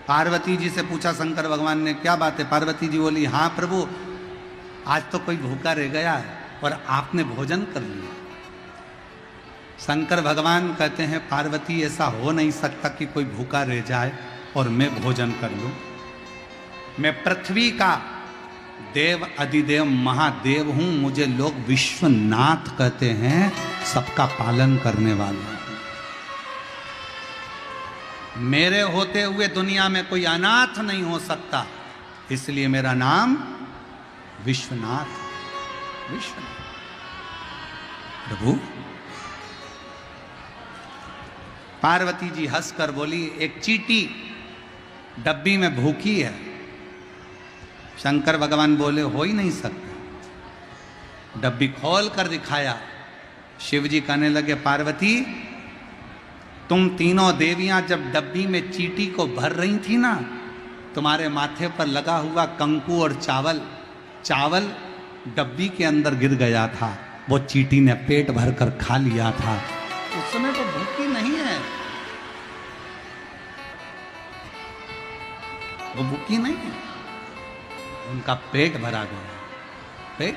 पार्वती जी से पूछा शंकर भगवान ने, क्या बात है? पार्वती जी बोली, हाँ प्रभु आज तो कोई भूखा रह गया और आपने भोजन कर लिया। शंकर भगवान कहते हैं, पार्वती ऐसा हो नहीं सकता कि कोई भूखा रह जाए और मैं भोजन कर लूं। मैं पृथ्वी का देव अधिदेव महादेव हूं, मुझे लोग विश्वनाथ कहते हैं, सबका पालन करने वाला हूं। मेरे होते हुए दुनिया में कोई अनाथ नहीं हो सकता, इसलिए मेरा नाम विश्वनाथ। विश्वनाथ प्रभु। पार्वती जी हंसकर बोली, एक चींटी डब्बी में भूखी है। शंकर भगवान बोले, हो ही नहीं सकता। डब्बी खोल कर दिखाया। शिव जी कहने लगे, पार्वती तुम तीनों देवियां जब डब्बी में चींटी को भर रही थी ना, तुम्हारे माथे पर लगा हुआ कंकु और चावल डब्बी के अंदर गिर गया था, वो चींटी ने पेट भर कर खा लिया था। उस समय तो भूखी नहीं है, वो भूखी नहीं है, उनका पेट भरा गया। पेट,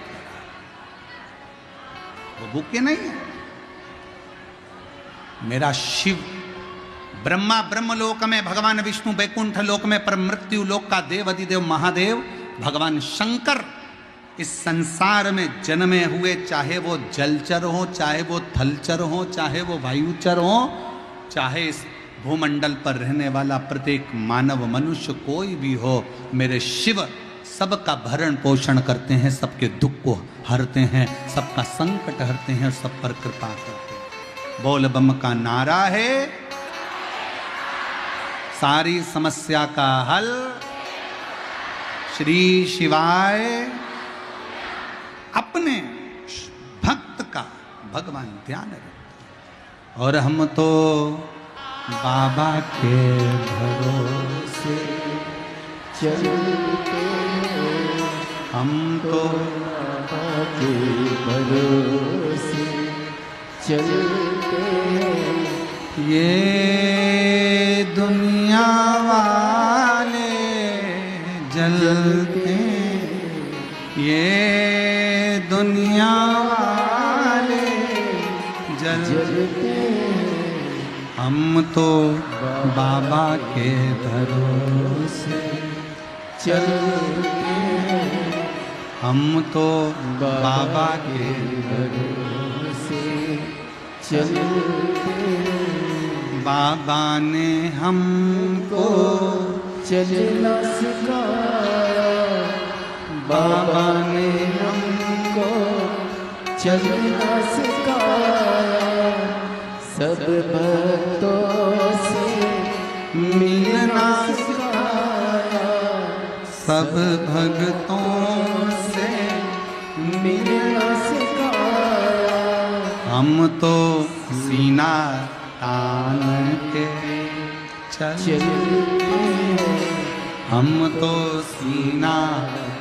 वो भूखे नहीं है। मेरा शिव ब्रह्मा ब्रह्मलोक में, भगवान विष्णु बैकुंठ लोक में, पर मृत्यु लोक का देव अधिदेव महादेव भगवान शंकर इस संसार में जन्मे हुए, चाहे वो जलचर हो, चाहे वो थलचर हो, चाहे वो वायुचर हो, चाहे इस भूमंडल पर रहने वाला प्रत्येक मानव मनुष्य कोई भी हो, मेरे शिव सबका भरण पोषण करते हैं, सबके दुख को हरते हैं, सबका संकट हरते हैं और सब पर कृपा करते हैं। बोल बम का नारा है, सारी समस्या का हल श्री शिवाय। अपने भक्त का भगवान ध्यान रखते, और हम तो बाबा के भरोसे चलते, हम तो बाबा के भरोसे चलते। ये दुनिया वाले जलते, ये दुनिया वाले जलते, हम तो बाबा के भरोसे चलते, हम तो बाबा के भरोसे चलते। बाबा ने हमको चलना सिखाया, बाबा ने हमको चलना सिखाया, सब भक्तों से मिलना सिखाया, सब भक्तों से मिलना सिखाया। हम तो सीना तान के चलते, हम तो सीना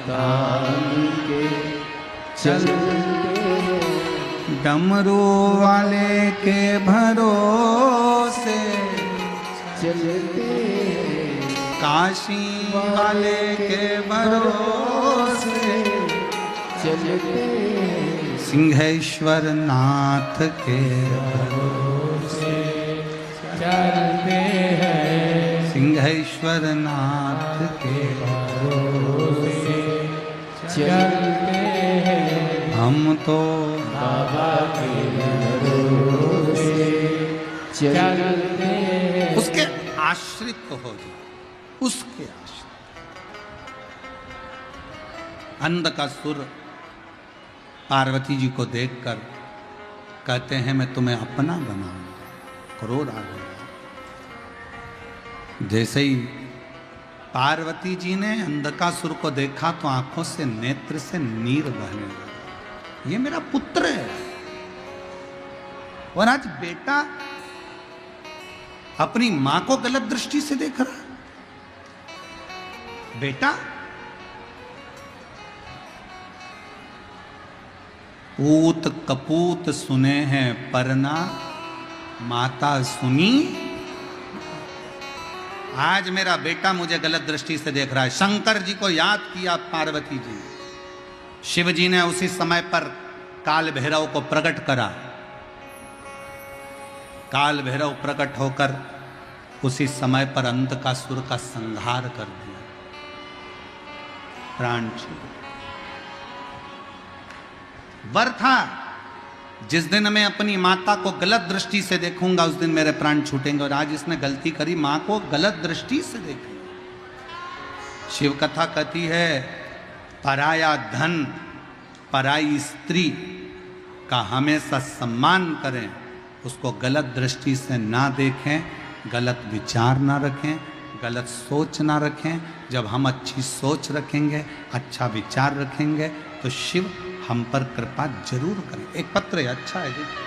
तान के चलते, डमरू वाले के भरोसे चलते, काशी वाले के भरोसे चलते, सिंहेश्वर नाथ के भरोसे चलते हैं, सिंहेश्वर नाथ के भरोसे चलते हैं, हम तो बाबा के भरोसे चलते हैं। उसके आश्रित तो हो जाए, उसके आश्रित। अंधकासुर पार्वती जी को देखकर कहते हैं, मैं तुम्हें अपना बनाऊंगा। क्रोध आ गया। जैसे ही पार्वती जी ने अंधकासुर को देखा तो आंखों से नेत्र से नीर बहने लगा। ये मेरा पुत्र है, और आज बेटा अपनी मां को गलत दृष्टि से देख रहा। बेटा पूत कपूत सुने हैं परना, माता सुनी। आज मेरा बेटा मुझे गलत दृष्टि से देख रहा है। शंकर जी को याद किया पार्वती जी। शिव जी ने उसी समय पर काल भैरव को प्रकट करा। काल भैरव प्रकट होकर उसी समय पर अंधकासुर का संहार कर दिया, प्राण छूट। वर था, जिस दिन मैं अपनी माता को गलत दृष्टि से देखूंगा उस दिन मेरे प्राण छूटेंगे। और आज इसने गलती करी, मां को गलत दृष्टि से देखा। शिव कथा कहती है पराया धन पराई स्त्री का हमेशा सम्मान करें, उसको गलत दृष्टि से ना देखें, गलत विचार ना रखें, गलत सोच ना रखें। जब हम अच्छी सोच रखेंगे, अच्छा विचार रखेंगे तो शिव हम पर कृपा जरूर करें। एक पत्र है, अच्छा है देखिए।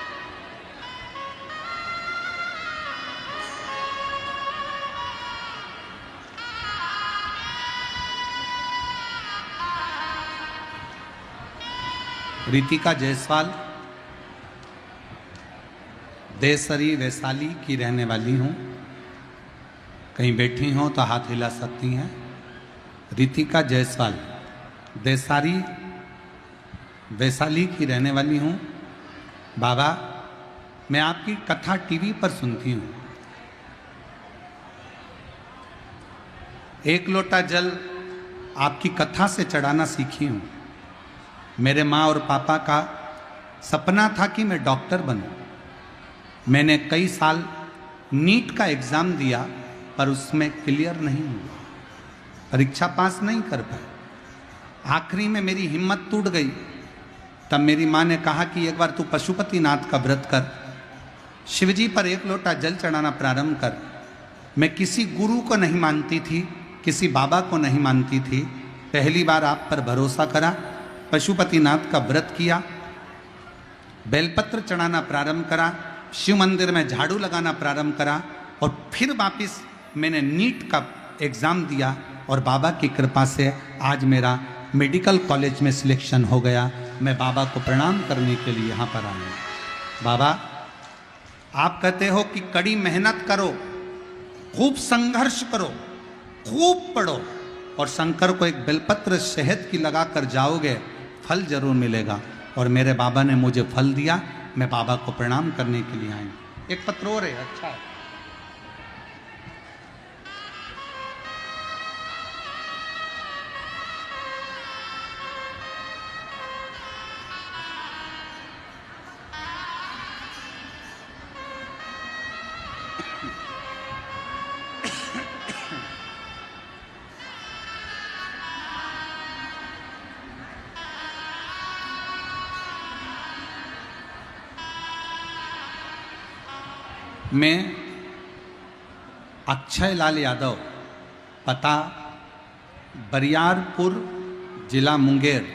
रितिका जायसवाल देसरी वैशाली की रहने वाली हूँ। कहीं बैठी हो तो हाथ हिला सकती हैं। रितिका जायसवाल देसारी वैशाली की रहने वाली हूँ। बाबा, मैं आपकी कथा टीवी पर सुनती हूँ। एक लोटा जल आपकी कथा से चढ़ाना सीखी हूँ। मेरे माँ और पापा का सपना था कि मैं डॉक्टर बनूं। मैंने कई साल नीट का एग्ज़ाम दिया पर उसमें क्लियर नहीं हुआ, परीक्षा पास नहीं कर पाया। आखिरी में मेरी हिम्मत टूट गई। तब मेरी माँ ने कहा कि एक बार तू पशुपतिनाथ का व्रत कर, शिवजी पर एक लोटा जल चढ़ाना प्रारंभ कर। मैं किसी गुरु को नहीं मानती थी, किसी बाबा को नहीं मानती थी। पहली बार आप पर भरोसा करा, पशुपतिनाथ का व्रत किया, बेलपत्र चढ़ाना प्रारंभ करा, शिव मंदिर में झाड़ू लगाना प्रारंभ करा और फिर वापस मैंने नीट का एग्ज़ाम दिया और बाबा की कृपा से आज मेरा मेडिकल कॉलेज में सिलेक्शन हो गया। मैं बाबा को प्रणाम करने के लिए यहाँ पर आया। बाबा, आप कहते हो कि कड़ी मेहनत करो, खूब संघर्ष करो, खूब पढ़ो और शंकर को एक बेलपत्र शहद की लगाकर जाओगे, फल जरूर मिलेगा। और मेरे बाबा ने मुझे फल दिया। मैं बाबा को प्रणाम करने के लिए आई। एक पत्र और है, अच्छा है। मैं अक्षय लाल यादव, पता बरियारपुर, जिला मुंगेर,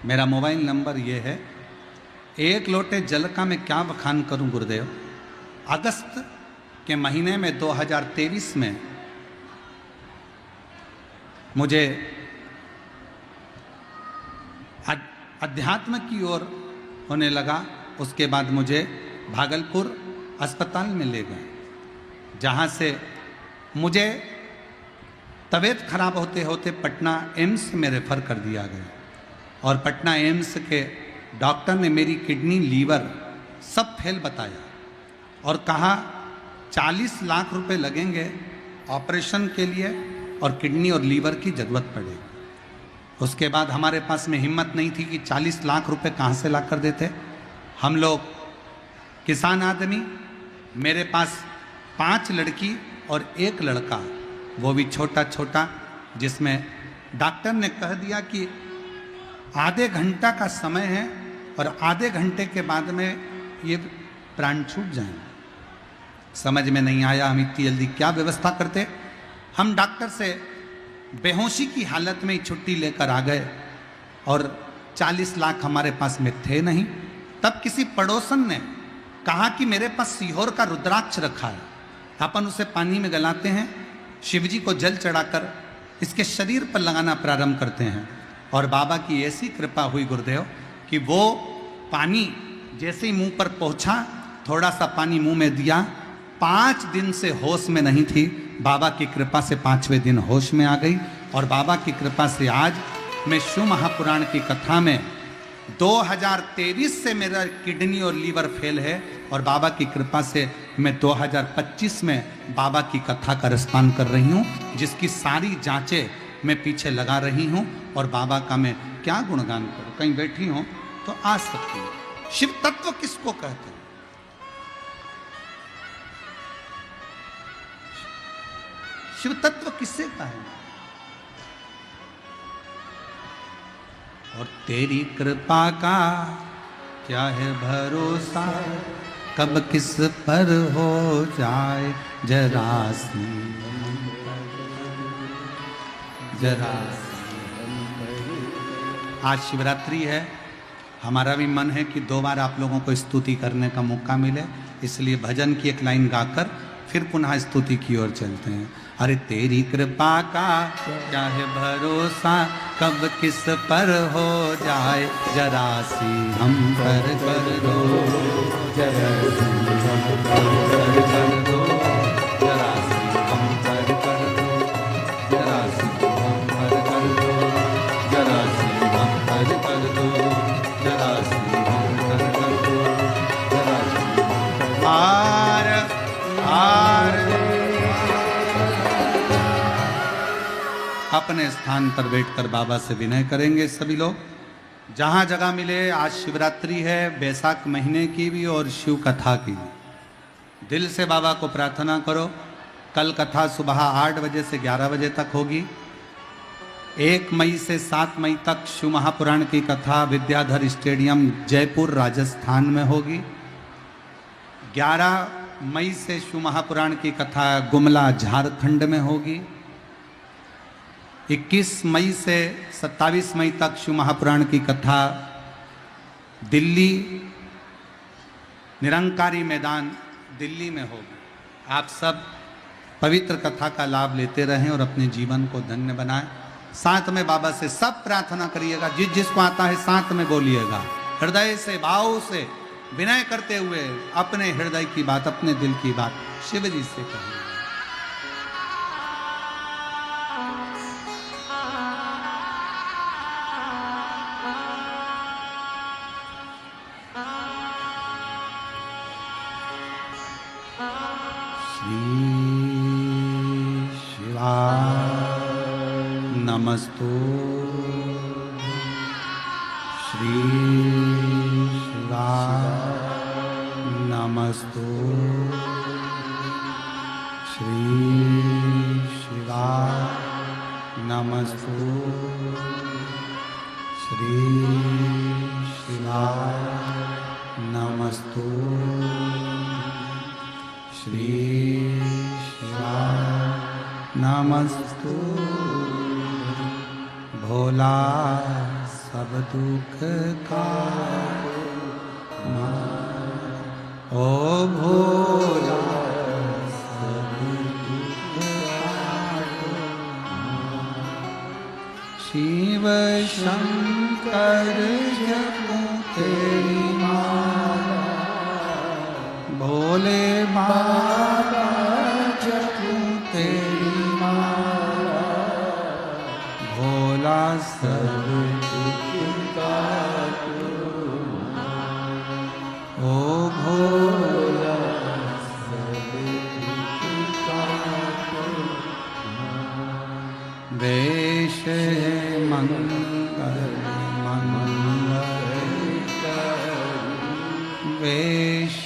मेरा मोबाइल नंबर ये है। एक लोटे जल का मैं क्या बखान करूं गुरुदेव। अगस्त के महीने में 2023 में मुझे अध्यात्म की ओर होने लगा। उसके बाद मुझे भागलपुर अस्पताल में ले गए, जहाँ से मुझे तबीयत खराब होते होते पटना एम्स में रेफ़र कर दिया गया। और पटना एम्स के डॉक्टर ने मेरी किडनी, लीवर सब फेल बताया और कहा 40 लाख रुपए लगेंगे ऑपरेशन के लिए और किडनी और लीवर की ज़रूरत पड़ेगी। उसके बाद हमारे पास में हिम्मत नहीं थी कि 40 लाख रुपए कहाँ से ला कर देते। हम लोग किसान आदमी, मेरे पास 5 लड़की और 1 लड़का, वो भी छोटा छोटा, जिसमें डॉक्टर ने कह दिया कि आधे घंटा का समय है और आधे घंटे के बाद में ये प्राण छूट जाएंगे। समझ में नहीं आया हम इतनी जल्दी क्या व्यवस्था करते। हम डॉक्टर से बेहोशी की हालत में ही छुट्टी लेकर आ गए और 40 लाख हमारे पास में थे नहीं। तब किसी पड़ोसन ने कहा कि मेरे पास सीहोर का रुद्राक्ष रखा है, अपन उसे पानी में गलाते हैं, शिवजी को जल चढ़ाकर इसके शरीर पर लगाना प्रारंभ करते हैं। और बाबा की ऐसी कृपा हुई गुरुदेव कि वो पानी जैसे ही मुंह पर पहुंचा, थोड़ा सा पानी मुंह में दिया, 5 दिन से होश में नहीं थी। बाबा की कृपा से 5वें दिन होश में आ गई। और बाबा की कृपा से आज मैं शिव महापुराण की कथा में 2023 से मेरा किडनी और लीवर फेल है और बाबा की कृपा से मैं 2025 में बाबा की कथा का रसपान कर रही हूँ, जिसकी सारी जांचें मैं पीछे लगा रही हूँ। और बाबा का मैं क्या गुणगान करूँ। कहीं बैठी हूँ तो आ सकती है। शिव तत्व किसको कहते हैं? शिव तत्व किससे कहेंगे? और तेरी कृपा का क्या है भरोसा, कब किस पर हो जाए जरा सी आज शिवरात्रि है। हमारा भी मन है कि 2 बार आप लोगों को स्तुति करने का मौका मिले, इसलिए भजन की एक लाइन गाकर फिर पुनः स्तुति की ओर चलते हैं। अरे तेरी कृपा का क्या है भरोसा, कब किस पर हो जाए जरा सी हम पर कर दो, जरा सी हम पर कर दो, जरा सी हम पर कर दो, जरा सी हम पर कर दो, जरा सी हम पर कर दो, जरा सी हम पर कर दो, जरा सी आर आर। अपने स्थान पर बैठकर बाबा से विनय करेंगे सभी लोग। जहाँ जगह मिले, आज शिवरात्रि है, बैसाख महीने की भी और शिव कथा की भी। दिल से बाबा को प्रार्थना करो। कल कथा सुबह 8 बजे से 11 बजे तक होगी। 1 मई से 7 मई तक शिव महापुराण की कथा विद्याधर स्टेडियम जयपुर राजस्थान में होगी। 11 मई से शिव महापुराण की कथा गुमला झारखंड में होगी। 21 मई से 27 मई तक शिव महापुराण की कथा दिल्ली निरंकारी मैदान दिल्ली में होगी। आप सब पवित्र कथा का लाभ लेते रहें और अपने जीवन को धन्य बनाएं। साथ में बाबा से सब प्रार्थना करिएगा, जिस जिसको आता है साथ में बोलिएगा, हृदय से भाव से विनय करते हुए अपने हृदय की बात, अपने दिल की बात शिव जी से कहिए। नमस्तु श्री शिवाय नमस्तु श्री शिवाय नमस्तु श्री शिवाय नमस्तु श्री शिवाय नमस्तु। भोला सब दुख का ओ भोला सब दुख का शिव शंकर जपो तेरी माला, भोले बाबा जपो तेरी माला, भोला सब दुख काटो, ओ भोला सब दुख काटो। वेश मंगल मंगल वेश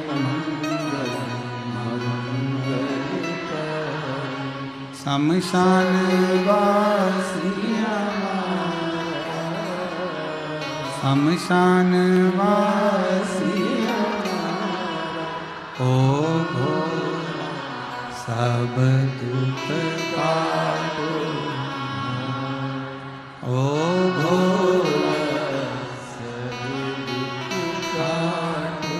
मंगल मंगल शमशान वासिया शमशान वासिया ओ भोला सब दुख काटो, ओ भोला सब दुख काटो।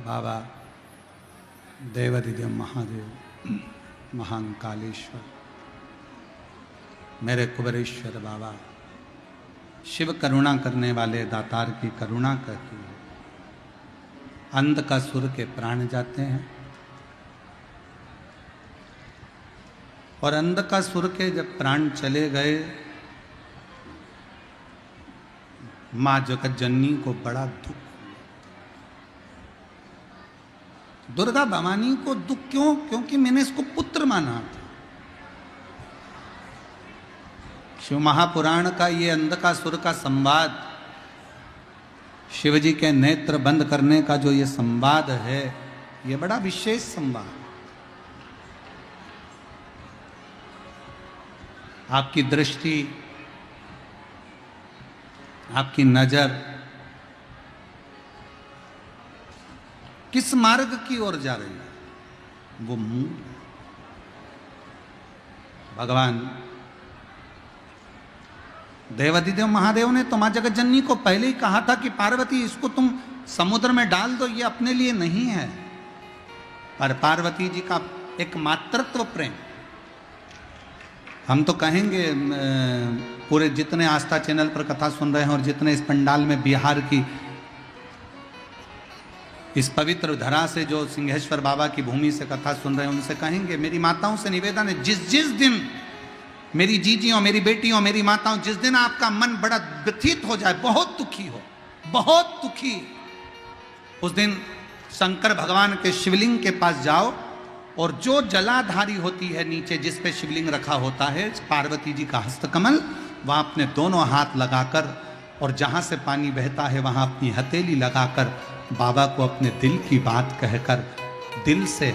बाबा देवाधिदेव महादेव महाकालेश्वर मेरे कुबेरेश्वर बाबा, शिव करुणा करने वाले दातार की करुणा कहती है। अंधकासुर के प्राण जाते हैं और अंधकासुर के जब प्राण चले गए माँ जगत जननी को बड़ा दुख। दुर्गा भवानी को दुख क्यों? क्योंकि मैंने इसको पुत्र माना था। शिव महापुराण का ये अंधकासुर का संवाद, शिवजी के नेत्र बंद करने का जो ये संवाद है, ये बड़ा विशेष संवाद। आपकी दृष्टि, आपकी नजर किस मार्ग की ओर जा रही है? वो मुंह। भगवान देवाधिदेव महादेव ने तो मां जगत जननी को पहले ही कहा था कि पार्वती इसको तुम समुद्र में डाल दो, ये अपने लिए नहीं है। पर पार्वती जी का एक मातृत्व प्रेम, हम तो कहेंगे पूरे जितने आस्था चैनल पर कथा सुन रहे हैं और जितने इस पंडाल में बिहार की इस पवित्र धरा से जो सिंहेश्वर बाबा की भूमि से कथा सुन रहे हैं, उनसे कहेंगे, मेरी माताओं से निवेदन है, जिस दिन मेरी जीजियों, मेरी बेटियों, मेरी माताओं, जिस दिन आपका मन बड़ा व्यथित हो जाए, बहुत दुखी हो, बहुत दुखी, उस दिन शंकर भगवान के शिवलिंग के पास जाओ और जो जलाधारी होती है नीचे जिस पे शिवलिंग रखा होता है, पार्वती जी का हस्तकमल, वहां अपने दोनों हाथ लगाकर और जहां से पानी बहता है वहां अपनी हथेली लगाकर बाबा को अपने दिल की बात कहकर, दिल से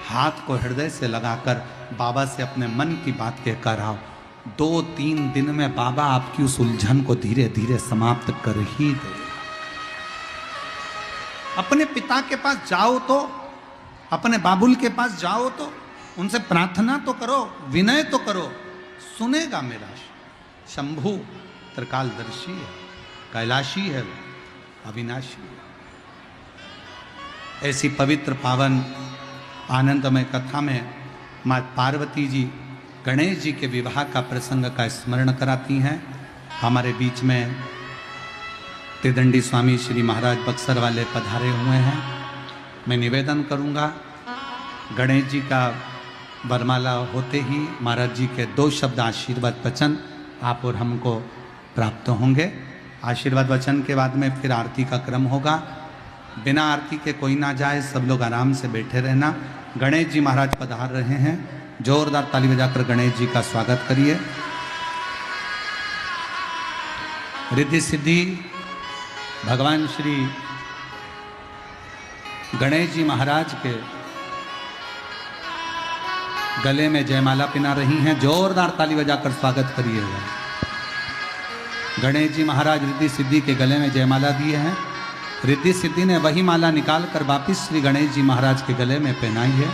हाथ को हृदय से लगाकर बाबा से अपने मन की बात कहकर आओ। 2-3 दिन में बाबा आपकी उस उलझन को धीरे धीरे समाप्त कर ही दे। अपने पिता के पास जाओ तो, अपने बाबुल के पास जाओ तो, उनसे प्रार्थना तो करो, विनय तो करो, सुनेगा मेरा शंभु। त्रिकालदर्शी है, कैलाशी है, अविनाशी है। ऐसी पवित्र पावन आनंदमय कथा में माँ पार्वती जी गणेश जी के विवाह का प्रसंग का स्मरण कराती हैं। हमारे बीच में त्रिदंडी स्वामी श्री महाराज बक्सर वाले पधारे हुए हैं। मैं निवेदन करूंगा, गणेश जी का वरमाला होते ही महाराज जी के 2 शब्द आशीर्वाद वचन आप और हमको प्राप्त होंगे। आशीर्वाद वचन के बाद में फिर आरती का क्रम होगा। बिना आरती के कोई ना जाए, सब लोग आराम से बैठे रहना। गणेश जी महाराज पधार रहे हैं, जोरदार ताली बजाकर गणेश जी का स्वागत करिए। रिद्धि सिद्धि भगवान श्री गणेश जी महाराज के गले में जयमाला पिना रही हैं, जोरदार ताली बजाकर स्वागत करिएगा। गणेश जी महाराज रिद्धि सिद्धि के गले में जयमाला दिए हैं। रिद्धि सिद्धि ने वही माला निकाल कर वापिस श्री गणेश जी महाराज के गले में पहनाई है।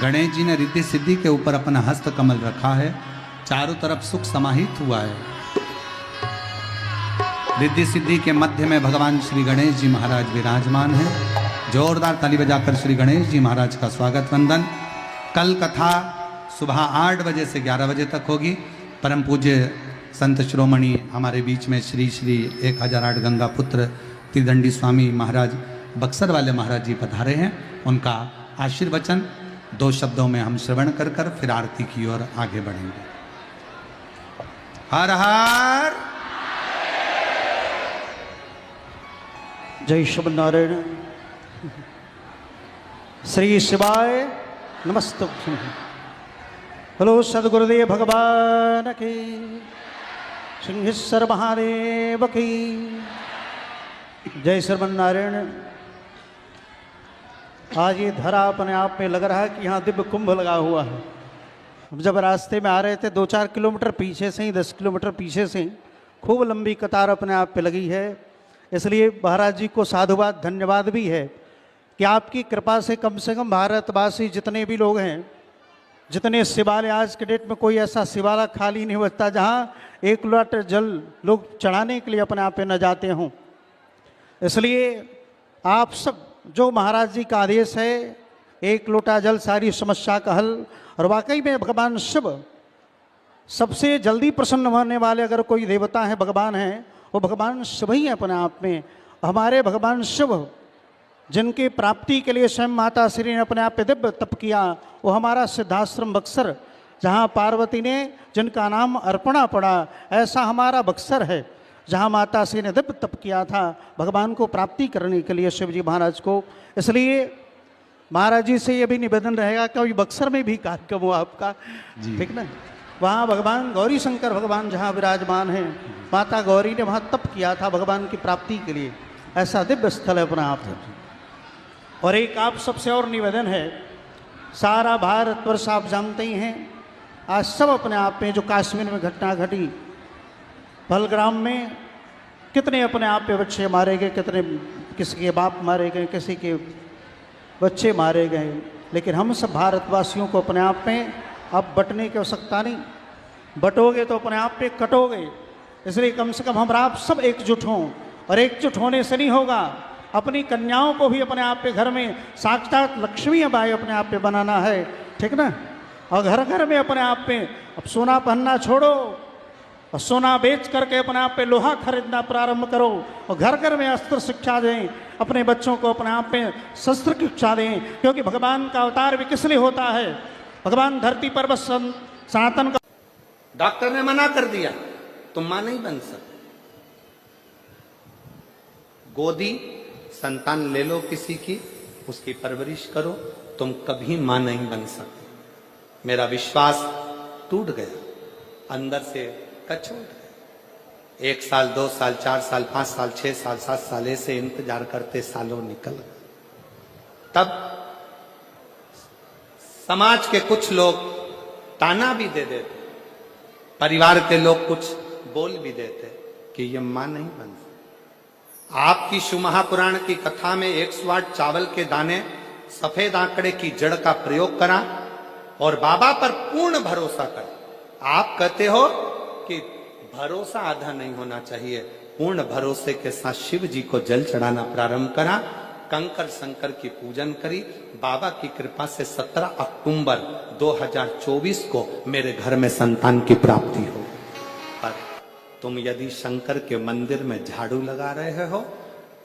गणेश जी ने रिद्धि सिद्धि के ऊपर अपना हस्त कमल रखा है, चारों तरफ सुख समाहित हुआ है। रिद्धि सिद्धि के मध्य में भगवान श्री गणेश जी महाराज विराजमान हैं। जोरदार ताली बजाकर श्री गणेश जी महाराज का स्वागत वंदन। कल कथा सुबह 8 बजे से 11 बजे तक होगी। परम पूज्य संत शिरोमणि हमारे बीच में श्री श्री 1008 गंगा पुत्र त्रिदंडी स्वामी महाराज बक्सर वाले महाराज जी पधारे हैं। उनका आशीर्वचन 2 शब्दों में हम श्रवण कर कर फिर आरती की ओर आगे बढ़ेंगे। हर हर जय शिव नारायण। श्री शिवाय नमस्तुभ्यं। हेलो सदगुरुदेव भगवान की, सिंहेश्वर महादेव की जय। श्रीमन्नारायण। आज ये धरा अपने आप में लग रहा है कि यहाँ दिव्य कुंभ लगा हुआ है। हम जब रास्ते में आ रहे थे 2-4 किलोमीटर पीछे से ही, 10 किलोमीटर पीछे से खूब लंबी कतार अपने आप पे लगी है। इसलिए महाराज जी को साधुवाद धन्यवाद भी है कि आपकी कृपा से कम भारतवासी जितने भी लोग हैं, जितने शिवालय, आज के डेट में कोई ऐसा शिवालय खाली नहीं बचता जहाँ 1 लोटा जल लोग चढ़ाने के लिए अपने आप पे न जाते हों। इसलिए आप सब, जो महाराज जी का आदेश है, 1 लोटा जल सारी समस्या का हल। और वाकई में भगवान शिव सबसे जल्दी प्रसन्न होने वाले अगर कोई देवता है, भगवान हैं, वो भगवान शिव ही है अपने आप में। हमारे भगवान शिव जिनकी प्राप्ति के लिए स्वयं माता श्री ने अपने आप पे दिव्य तप किया, वो हमारा सिद्धाश्रम बक्सर, जहाँ पार्वती ने जिनका नाम अर्पणा पड़ा, ऐसा हमारा बक्सर है जहाँ माता सी ने दिव्य तप किया था भगवान को प्राप्ति करने के लिए शिव जी महाराज को। इसलिए महाराज जी से ये भी निवेदन रहेगा कभी बक्सर में भी कार्यक्रम हो आपका, ठीक ना, वहाँ भगवान गौरी शंकर भगवान जहाँ विराजमान हैं, माता गौरी ने वहाँ तप किया था भगवान की प्राप्ति के लिए, ऐसा दिव्य स्थल है अपना आप। और एक आप सबसे और निवेदन है, सारा भारतवर्ष आप जानते ही हैं, आज सब अपने आप में जो कश्मीर में घटना घटी, पहलगाम में कितने अपने आप पे बच्चे मारे गए, कितने किसी के बाप मारे गए, किसी के बच्चे मारे गए, लेकिन हम सब भारतवासियों को अपने आप में अब बटने की आवश्यकता नहीं, बटोगे तो अपने आप पे कटोगे। इसलिए कम से कम हम आप सब एकजुट हों, और एकजुट होने से नहीं होगा, अपनी कन्याओं को भी अपने आप पे घर में साक्षात लक्ष्मी बाई अपने आप पे बनाना है, ठीक ना। और घर घर में अपने आप पे अब सोना पहनना छोड़ो और सोना बेच करके अपने आप पे लोहा खरीदना प्रारंभ करो, और घर घर में अस्त्र शिक्षा दें, अपने बच्चों को अपने आप में शस्त्र की शिक्षा दें, क्योंकि भगवान का अवतार भी किस लिए होता है, भगवान धरती पर बस सनातन का। डॉक्टर ने मना कर दिया तुम मां नहीं बन सकते, गोदी संतान ले लो किसी की, उसकी परवरिश करो, तुम कभी मां नहीं बन सकते। मेरा विश्वास टूट गया, अंदर से कचोट गया। 1 साल 2 साल 4 साल 5 साल 6 साल 7 साल ऐसे इंतजार करते सालों निकल गए। तब समाज के कुछ लोग ताना भी दे देते, परिवार के लोग कुछ बोल भी देते कि ये मां नहीं बन सकती। आपकी शिव महापुराण की कथा में 108 चावल के दाने, सफेद आंकड़े की जड़ का प्रयोग करा और बाबा पर पूर्ण भरोसा कर। आप कहते हो कि भरोसा आधा नहीं होना चाहिए, पूर्ण भरोसे के साथ शिव जी को जल चढ़ाना प्रारंभ करा, कंकर शंकर की पूजन करी। बाबा की कृपा से 17 अक्टूबर 2024 को मेरे घर में संतान की प्राप्ति हो। पर तुम यदि शंकर के मंदिर में झाड़ू लगा रहे हो,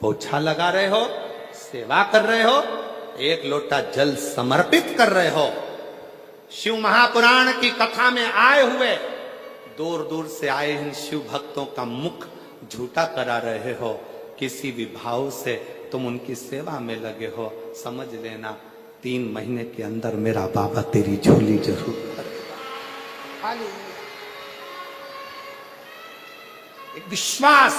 पोछा लगा रहे हो, सेवा कर रहे हो, 1 लोटा जल समर्पित कर रहे हो, शिव महापुराण की कथा में आए हुए दूर दूर से आए इन शिव भक्तों का मुख झूठा करा रहे हो, किसी भी भाव से तुम उनकी सेवा में लगे हो, समझ लेना 3 महीने के अंदर मेरा बाबा तेरी झोली जरूर भरेगा। एक विश्वास,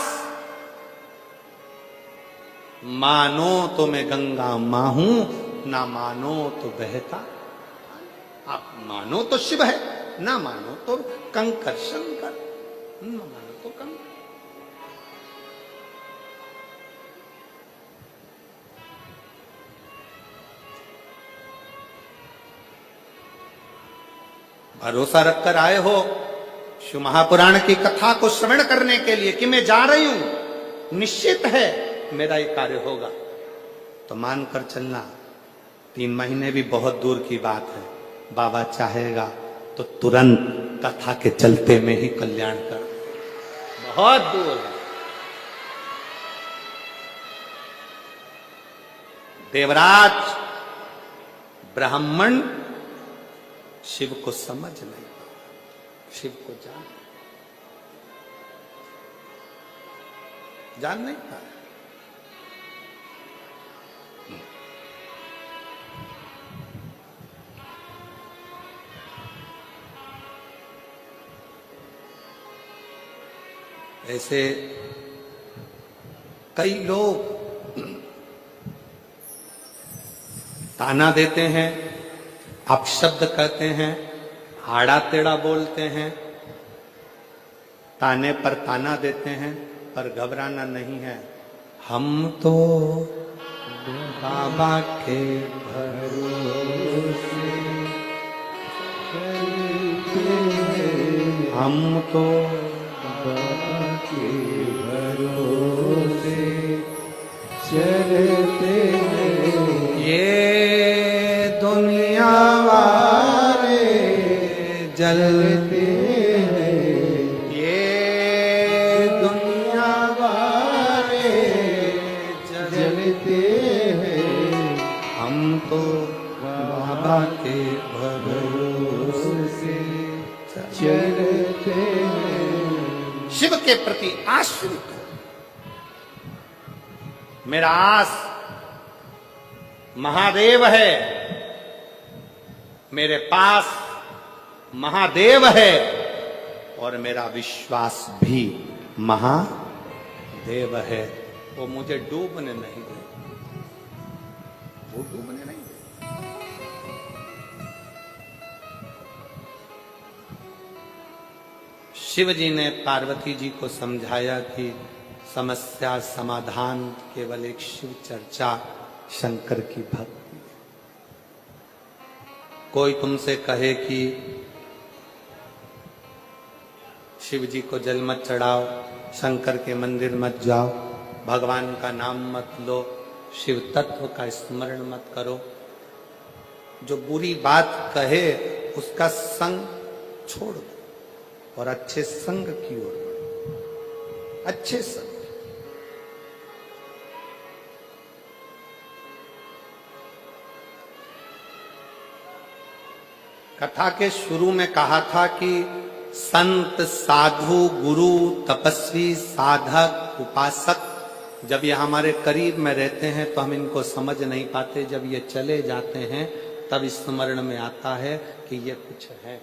मानो तो मैं गंगा मां हूं, ना मानो तो बहता। आप मानो तो शिव है, ना मानो तो कंकर शंकर, ना मानो तो कंकर। भरोसा रखकर आए हो शिव महापुराण की कथा को श्रवण करने के लिए कि मैं जा रही हूं, निश्चित है मेरा ये कार्य होगा, तो मानकर चलना। 3 महीने भी बहुत दूर की बात है, बाबा चाहेगा तो तुरंत कथा के चलते में ही कल्याण कर, बहुत दूर है। देवराज ब्राह्मण शिव को समझ नहीं, शिव को जान नहीं पाया। ऐसे कई लोग ताना देते हैं, अपशब्द कहते हैं, आड़ा टेढ़ा बोलते हैं, ताने पर ताना देते हैं, पर घबराना नहीं है। हम तो बाबा के भरोसे, हम तो बाबा के भरोसे चलते हैं। ये दुनिया वाले जलते हैं, ये दुनिया वाले जलते हैं, हम तो बाबा के भरोसे चलते हैं। शिव के प्रति आश्रित हो। मेरा आस महादेव है, मेरे पास महादेव है, और मेरा विश्वास भी महादेव है। वो मुझे डूबने नहीं दे, वो डूबने नहीं दे। शिव जी ने पार्वती जी को समझाया कि समस्या समाधान केवल एक शिव चर्चा, शंकर की भक्ति। कोई तुमसे कहे कि शिव जी को जल मत चढ़ाओ, शंकर के मंदिर मत जाओ, भगवान का नाम मत लो, शिव तत्व का स्मरण मत करो, जो बुरी बात कहे उसका संग छोड़ दो और अच्छे संग की ओर बढ़ो। अच्छे संग। कथा के शुरू में कहा था कि संत, साधु, गुरु, तपस्वी, साधक, उपासक जब ये हमारे करीब में रहते हैं तो हम इनको समझ नहीं पाते। जब ये चले जाते हैं तब स्मरण में आता है कि ये कुछ है,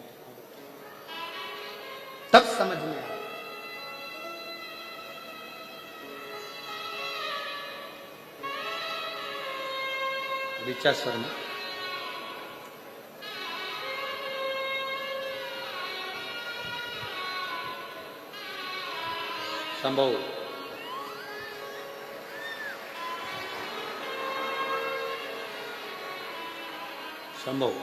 तब समझ में आता। ऋचा शर्मा संभव संभव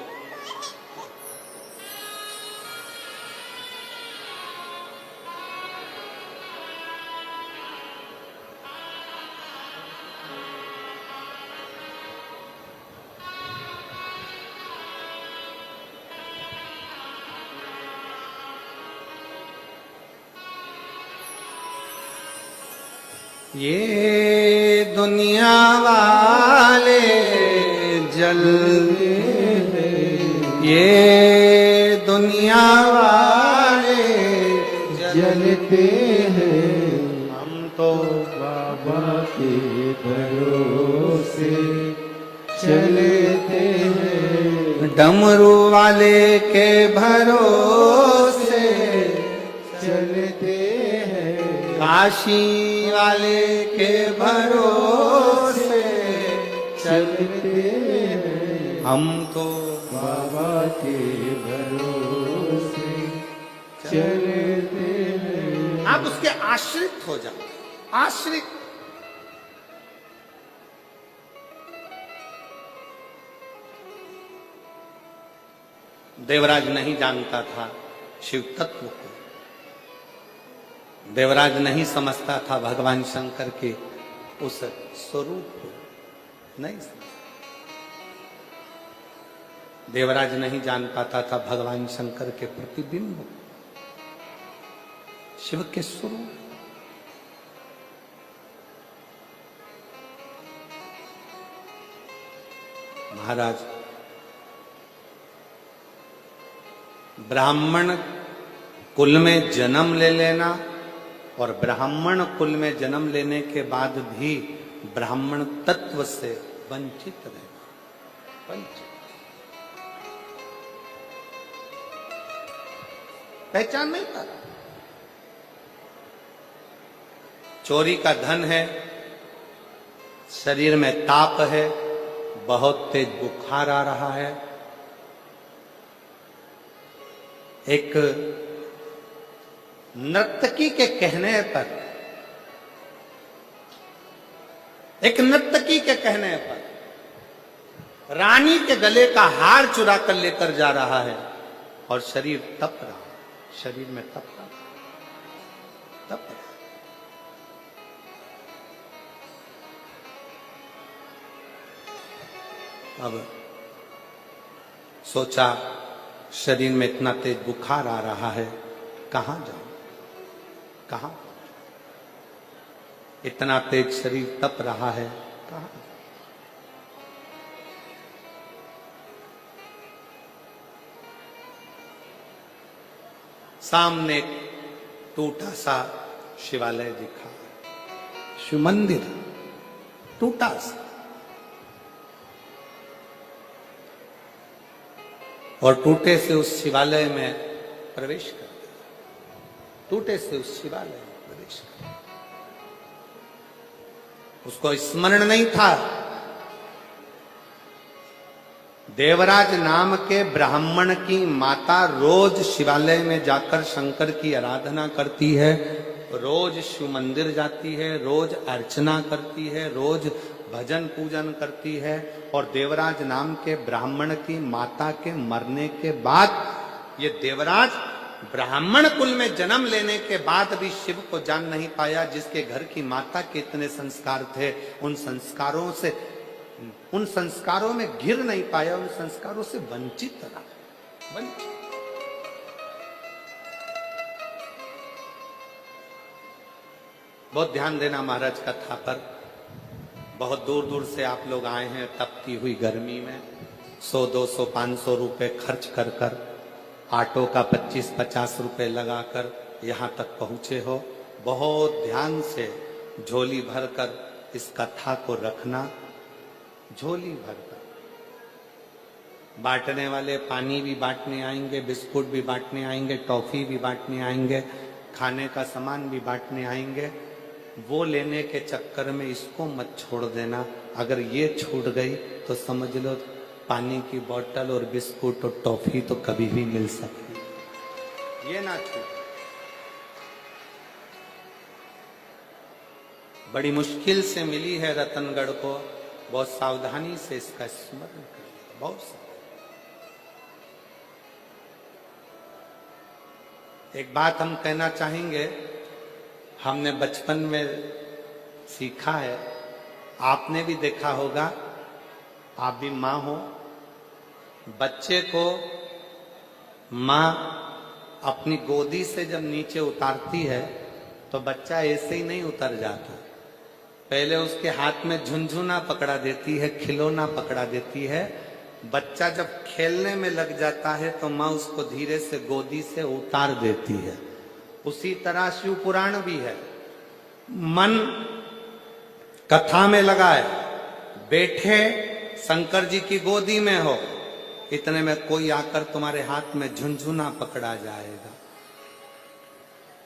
ये दुनिया वाले जलते हैं, ये दुनिया वाले जलते हैं, हम तो बाबा के भरोसे चलते हैं, डमरू वाले के भरोसे चलते हैं, काशी वाले के भरोसे चलते हैं, हम तो बाबा के भरोसे चलते हैं। आप उसके आश्रित हो जाओ, आश्रित। देवराज नहीं जानता था शिव तत्व को, देवराज नहीं समझता था भगवान शंकर के उस स्वरूप को, नहीं समझता। देवराज नहीं जान पाता था भगवान शंकर के प्रतिबिंब, शिव के स्वरूप। महाराज, ब्राह्मण कुल में जन्म ले लेना और ब्राह्मण कुल में जन्म लेने के बाद भी ब्राह्मण तत्व से वंचित रहना, वंचित। पहचान नहीं पाता। चोरी का धन है, शरीर में ताप है, बहुत तेज बुखार आ रहा है, एक नर्तकी के कहने पर, एक नर्तकी के कहने पर रानी के गले का हार चुरा कर लेकर जा रहा है और शरीर तप रहा, शरीर में तप रहा, तप रहा। अब सोचा शरीर में इतना तेज बुखार आ रहा है, कहां जाऊं, कहां? इतना तेज शरीर तप रहा है, कहां? सामने टूटा सा शिवालय दिखा, शिव मंदिर टूटा सा, और टूटे से उस शिवालय में प्रवेश कर दिया, टूटे से उस शिवालय में प्रवेश कर दिया। उसको स्मरण नहीं था देवराज नाम के ब्राह्मण की माता रोज शिवालय में जाकर शंकर की आराधना करती है, रोज शिव मंदिर जाती है, रोज अर्चना करती है, रोज भजन पूजन करती है। और देवराज नाम के ब्राह्मण की माता के मरने के बाद ये देवराज ब्राह्मण कुल में जन्म लेने के बाद भी शिव को जान नहीं पाया। जिसके घर की माता के इतने संस्कार थे, उन संस्कारों में घिर नहीं पाया, उन संस्कारों से वंचित रहा, वंचित। बहुत ध्यान देना महाराज कथा पर। बहुत दूर दूर से आप लोग आए हैं तपती हुई गर्मी में, 100, 200, 500 रुपए खर्च कर कर, ऑटो का 25-50 रुपए लगाकर यहाँ तक पहुंचे हो। बहुत ध्यान से झोली भरकर इस कथा को रखना, झोली भरकर। बांटने वाले पानी भी बांटने आएंगे, बिस्कुट भी बांटने आएंगे, टॉफी भी बांटने आएंगे, खाने का सामान भी बांटने आएंगे। वो लेने के चक्कर में इसको मत छोड़ देना। अगर ये छूट गई तो समझ लो पानी की बोतल और बिस्कुट और टॉफी तो कभी भी मिल सकती, ये ना छूट। बड़ी मुश्किल से मिली है रतनगढ़ को, बहुत सावधानी से इसका स्मरण करिए, बहुत सावधानी। एक बात हम कहना चाहेंगे, हमने बचपन में सीखा है, आपने भी देखा होगा, आप भी माँ हो, बच्चे को माँ अपनी गोदी से जब नीचे उतारती है तो बच्चा ऐसे ही नहीं उतर जाता। पहले उसके हाथ में झुनझुना पकड़ा देती है, खिलौना पकड़ा देती है। बच्चा जब खेलने में लग जाता है तो माँ उसको धीरे से गोदी से उतार देती है। उसी तरह शिव पुराण भी है। मन कथा में लगा है, बैठे शंकर जी की गोदी में हो, इतने में कोई आकर तुम्हारे हाथ में झुनझुना पकड़ा जाएगा,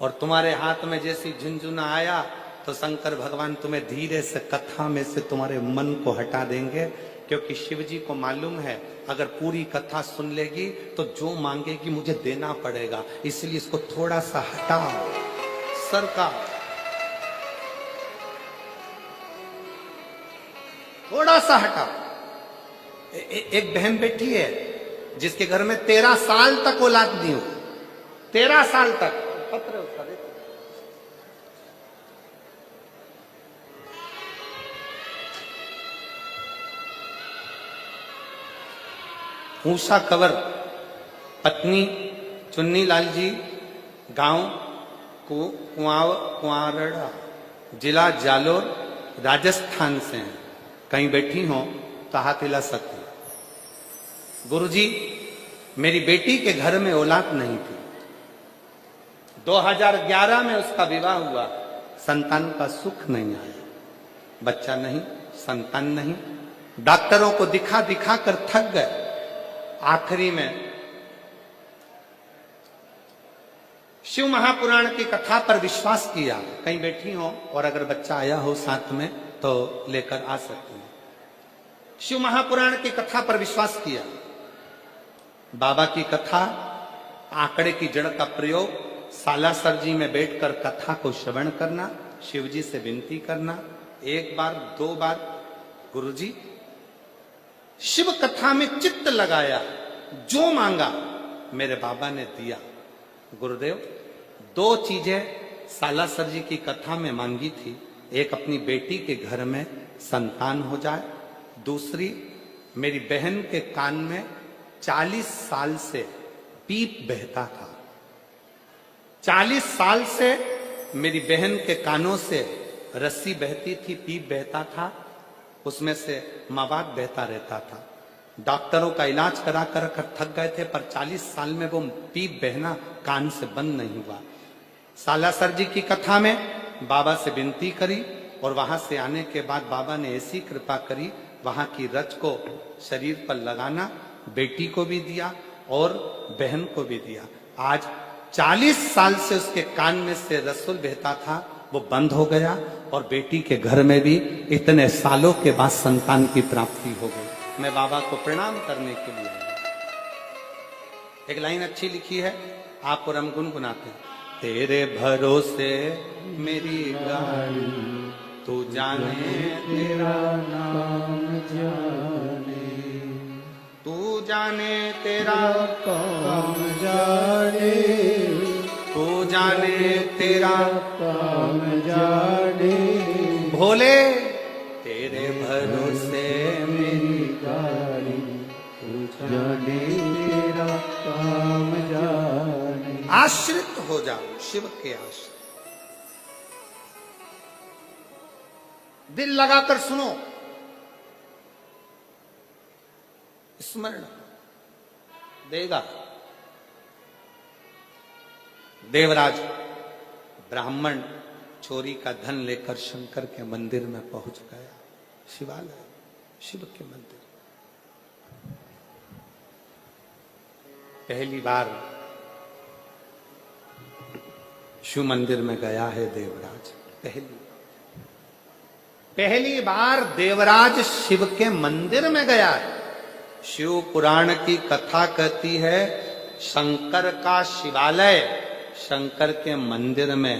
और तुम्हारे हाथ में जैसी झुनझुना आया तो शंकर भगवान तुम्हें धीरे से कथा में से तुम्हारे मन को हटा देंगे। क्योंकि शिव जी को मालूम है अगर पूरी कथा सुन लेगी तो जो मांगेगी मुझे देना पड़ेगा, इसलिए इसको थोड़ा सा हटाओ, सरकार थोड़ा सा हटाओ। एक बहन बैठी है जिसके घर में 13 साल तक औलाद नहीं हुई, 13 साल तक। पत्र उसका देखो, ऊषा कंवर, पत्नी चुन्नी लाल जी, गांव कुआरड़ा, जिला जालोर, राजस्थान से हैं। कहीं बैठी हो तो हाथ हिला सकती। गुरुजी, मेरी बेटी के घर में औलाद नहीं थी, 2011 में उसका विवाह हुआ, संतान का सुख नहीं आया, बच्चा नहीं, संतान नहीं। डॉक्टरों को दिखा दिखा कर थक गए। आखिरी में शिव महापुराण की कथा पर विश्वास किया। कहीं बैठी हो और अगर बच्चा आया हो साथ में तो लेकर आ सकती हैं। शिव महापुराण की कथा पर विश्वास किया। बाबा की कथा, आंकड़े की जड़ का प्रयोग, सालासर जी में बैठकर कथा को श्रवण करना, शिव जी से विनती करना, 1 बार 2 बार, गुरुजी शिव कथा में चित्त लगाया, जो मांगा मेरे बाबा ने दिया। गुरुदेव 2 चीजें सालासर जी की कथा में मांगी थी, एक अपनी बेटी के घर में संतान हो जाए, दूसरी मेरी बहन के कान में 40 साल से पीप बहता था। 40 साल से मेरी बहन के कानों से रस्सी बहती थी, पीप बहता था, उसमें से मवाद बहता रहता था। डॉक्टरों का इलाज करा कर थक गए थे, पर 40 साल में वो पीप बहना कान से बंद नहीं हुआ। सालासर जी की कथा में बाबा से विनती करी और वहां से आने के बाद बाबा ने ऐसी कृपा करी, वहां की रच को शरीर पर लगाना बेटी को भी दिया और बहन को भी दिया। आज 40 साल से उसके कान में से रसूल बहता था, वो बंद हो गया और बेटी के घर में भी इतने सालों के बाद संतान की प्राप्ति हो गई। मैं बाबा को प्रणाम करने के लिए आया। एक लाइन अच्छी लिखी है, आप और हम गुनगुनाते हैं। तेरे भरोसे मेरी गाड़ी, तू जाने तेरा नाम जाने, तू जाने तेरा काम जाने, तू जाने तेरा काम जाने, भोले तेरे भरोसे मेरी गाड़ी, तू जाने तेरा काम जाने। आश्रित हो जाओ शिव के आश्रित। दिल लगाकर सुनो, स्मरण देगा। देवराज ब्राह्मण चोरी का धन लेकर शंकर के मंदिर में पहुंच गया। शिवालय, शिव के मंदिर। पहली बार शिव मंदिर में गया है देवराज। पहली बार देवराज शिव के मंदिर में गया है। शिव पुराण की कथा कहती है, शंकर का शिवालय, शंकर के मंदिर में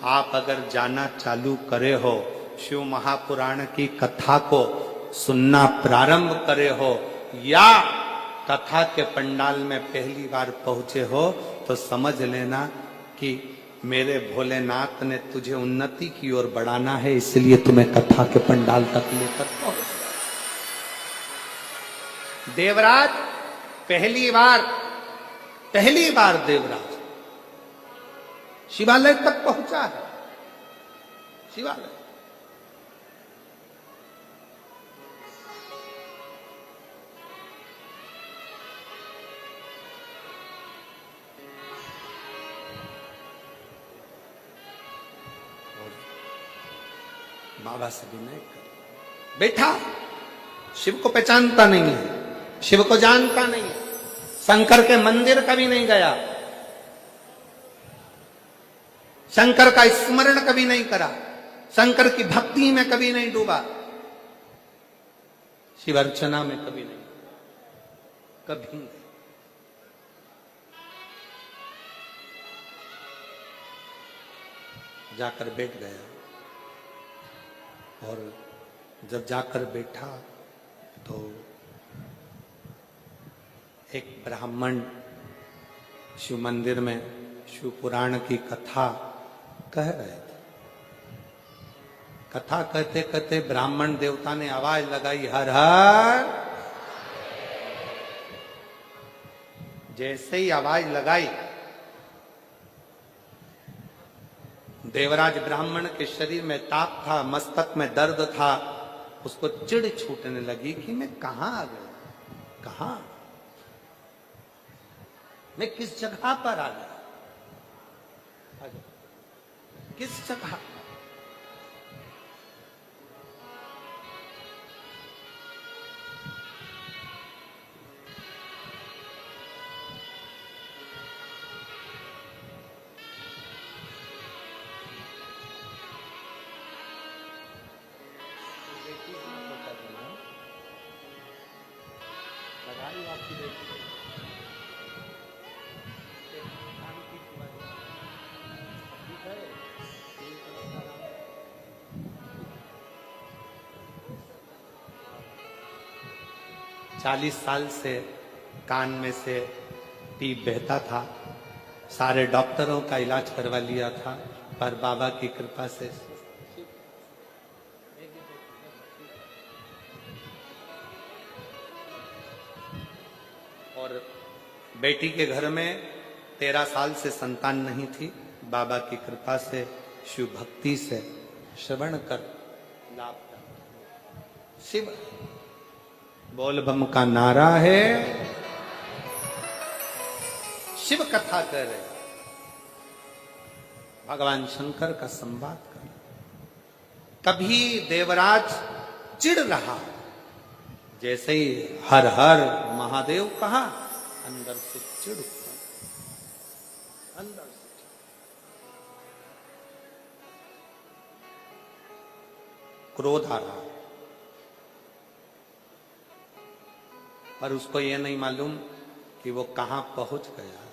आप अगर जाना चालू करे हो, शिव महापुराण की कथा को सुनना प्रारंभ करे हो, या कथा के पंडाल में पहली बार पहुंचे हो, तो समझ लेना कि मेरे भोलेनाथ ने तुझे उन्नति की ओर बढ़ाना है, इसलिए तुम्हें कथा के पंडाल तक लेकर पहुंच। देवराज पहली बार देवराज शिवालय तक पहुंचा है। शिवालय बाबा से विनय कर बैठा। शिव को पहचानता नहीं है, शिव को जानता नहीं है, शंकर के मंदिर कभी नहीं गया, शंकर का स्मरण कभी नहीं करा, शंकर की भक्ति में कभी नहीं डूबा, शिव अर्चना में कभी नहीं, कभी नहीं। जाकर बैठ गया और जब जाकर बैठा तो एक ब्राह्मण शिव मंदिर में शिव पुराण की कथा कह रहे थे। कथा कहते कहते ब्राह्मण देवता ने आवाज लगाई, हर हर। जैसे ही आवाज लगाई, देवराज ब्राह्मण के शरीर में ताप था, मस्तक में दर्द था, उसको चिढ़ छूटने लगी कि मैं कहां आ गया, कहां, मैं किस जगह पर आ गया, किस जगह। चालीस साल से कान में से टीप बहता था, सारे डॉक्टरों का इलाज करवा लिया था, पर बाबा की कृपा से और बेटी के घर में 13 साल से संतान नहीं थी। बाबा की कृपा से शिव भक्ति से श्रवण कर लाभ प्राप्त। शिव बोल बम का नारा है, शिव कथा कर रहे। भगवान शंकर का संवाद कर। तभी देवराज चिढ़ रहा, जैसे ही हर हर महादेव कहा, अंदर से चिढ़ उत्पन्न, अंदर से क्रोध आ रहा, पर उसको यह नहीं मालूम कि वो कहां पहुंच गया,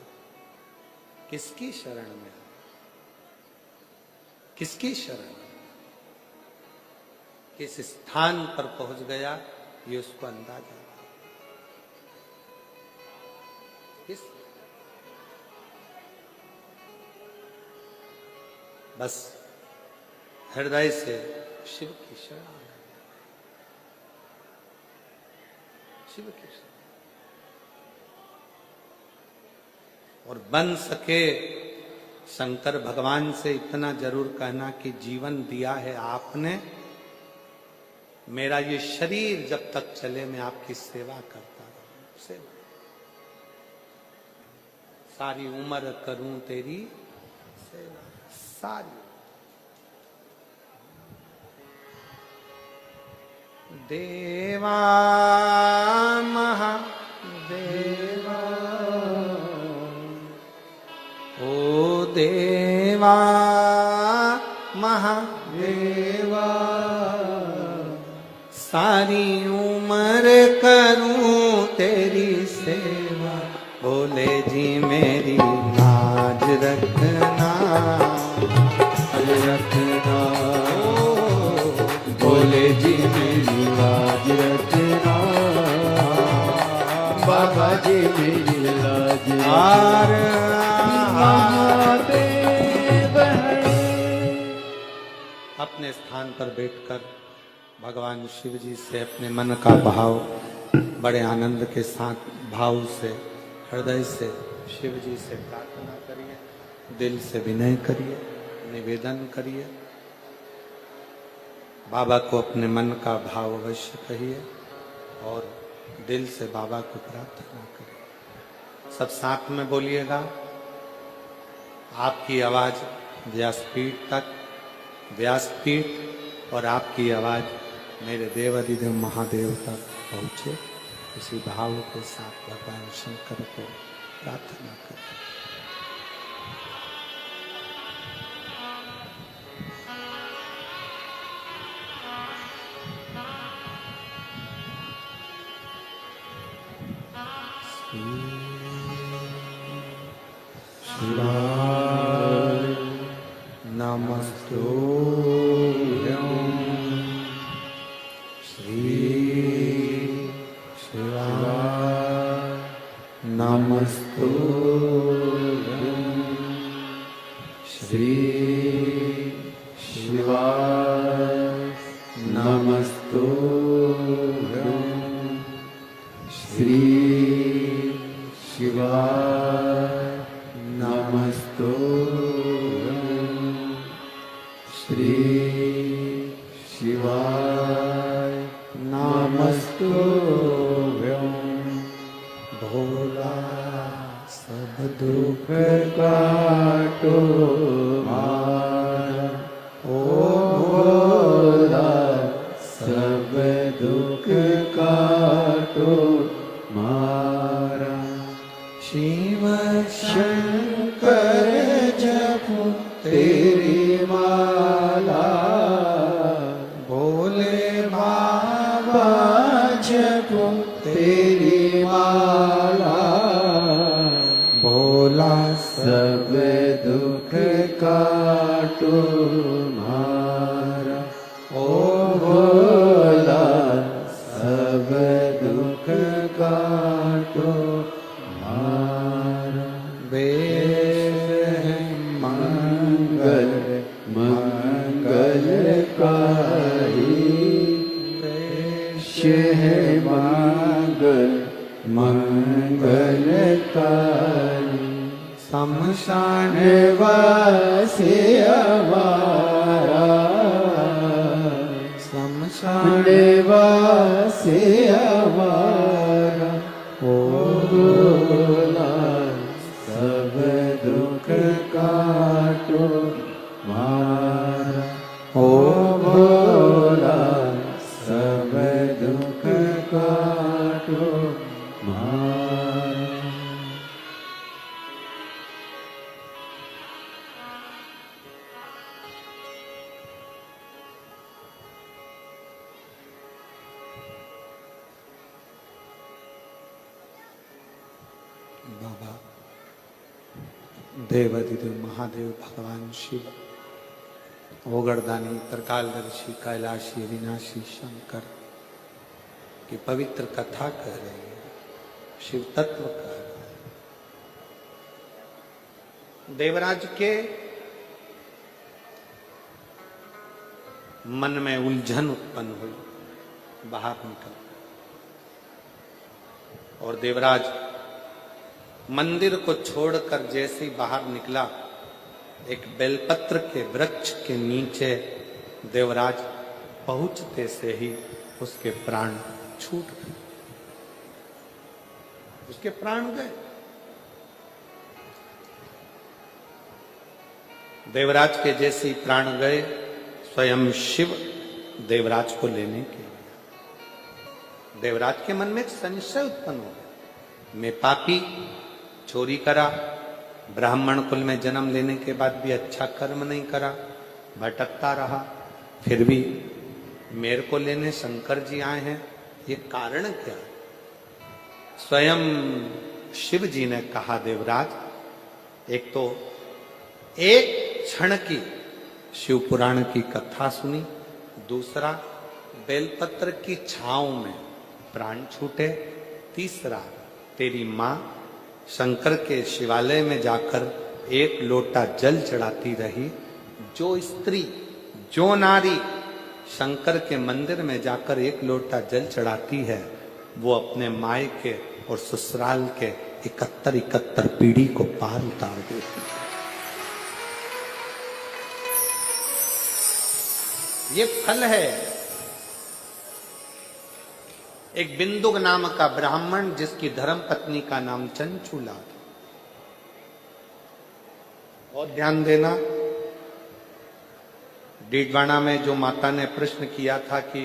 किसकी शरण में, किसकी शरण, किस स्थान पर पहुंच गया, ये उसको अंदाजा किस, बस हृदय से शिव की शरण आ गया, शिव की शरण। और बन सके शंकर भगवान से इतना जरूर कहना कि जीवन दिया है आपने, मेरा ये शरीर जब तक चले मैं आपकी सेवा करता रहूं, सेवा सारी उम्र करूं तेरी सेवा, सारी। देवा महादेवा, ओ देवा महादेवा, सारी उम्र करूं तेरी सेवा, बोले जी मेरी लाज रखना, रखना, बोले जी मेरी लाज रखना, बाबा जी मेरी लाज महादेव है। अपने स्थान पर बैठकर भगवान शिव जी से अपने मन का भाव बड़े आनंद के साथ, भाव से, हृदय से शिव जी से प्रार्थना करिए, दिल से विनय करिए, निवेदन करिए, बाबा को अपने मन का भाव अवश्य कहिए और दिल से बाबा को प्रार्थना करिए। सब साथ में बोलिएगा, आपकी आवाज व्यासपीठ तक, व्यासपीठ और आपकी आवाज मेरे देवाधिदेव महादेव तक पहुंचे। इसी भाव के साथ भगवान शंकर को प्रार्थना करें। शिवाय नमस्तुभ्यं, श्री शिवाय नमस्तुभ्यं, श्री शिवाय नमस्तुभ्यं, श्री शिवाय नमस्तुभ्यं, श्री शिवाय नमस्तुभ्यं। भोला सब दुख काटो मारा, ओ भोला सब दुख काटो मारा। शिव शंकर जपो तेरी माला, भोले बाबा जपो तेरी माला, भोला सब दुख काटो मारा, ओ भोला सब दुख काटो मारा। मंगल मंगलकारी, है मंगल मंगलकारी। शमशान वासी हमारा, शमशान वासी हमारा, ओ भोला सब दुख काटो बाबा देवाधिदेव महादेव भगवान शिव, ओगरदानी, त्रिकालदर्शी, कैलाशी, अविनाशी शंकर की पवित्र कथा कह रही है, शिव तत्व कह रहा है। देवराज के मन में उलझन उत्पन्न हुई, बाहर निकल, और देवराज मंदिर को छोड़कर जैसे ही बाहर निकला, एक बेलपत्र के वृक्ष के नीचे देवराज पहुंचते से ही उसके प्राण छूट गए, उसके प्राण गए। देवराज के जैसे ही प्राण गए, स्वयं शिव देवराज को लेने के लिए, देवराज के मन में एक संशय उत्पन्न हो गया, मैं पापी, चोरी करा, ब्राह्मण कुल में जन्म लेने के बाद भी अच्छा कर्म नहीं करा, भटकता रहा, फिर भी मेरे को लेने शंकर जी आए हैं, ये कारण क्या? स्वयं शिव जी ने कहा, देवराज एक तो एक क्षण की शिव पुराण की कथा सुनी, दूसरा बेलपत्र की छांव में प्राण छूटे, तीसरा तेरी मां शंकर के शिवालय में जाकर एक लोटा जल चढ़ाती रही। जो स्त्री, जो नारी शंकर के मंदिर में जाकर एक लोटा जल चढ़ाती है, वो अपने मायके और ससुराल के 71 पीढ़ी को पार उतार देती है। ये फल है। एक बिंदुक नाम का ब्राह्मण, जिसकी धर्म पत्नी का नाम चंचूला था। और ध्यान देना, डीडवाना में जो माता ने प्रश्न किया था कि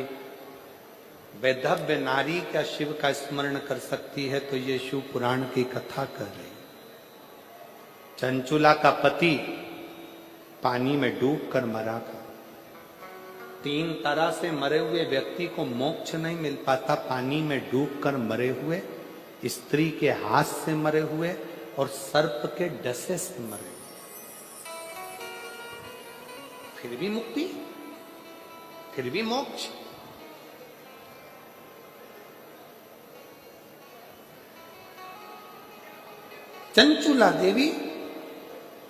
वैधव्य नारी क्या शिव का स्मरण कर सकती है, तो ये शिव पुराण की कथा कर रही। चंचूला का पति पानी में डूबकर मरा था। 3 तरह से मरे हुए व्यक्ति को मोक्ष नहीं मिल पाता, पानी में डूबकर मरे हुए, स्त्री के हाथ से मरे हुए और सर्प के डसे से मरे। फिर भी मुक्ति, फिर भी मोक्ष। चंचूला देवी,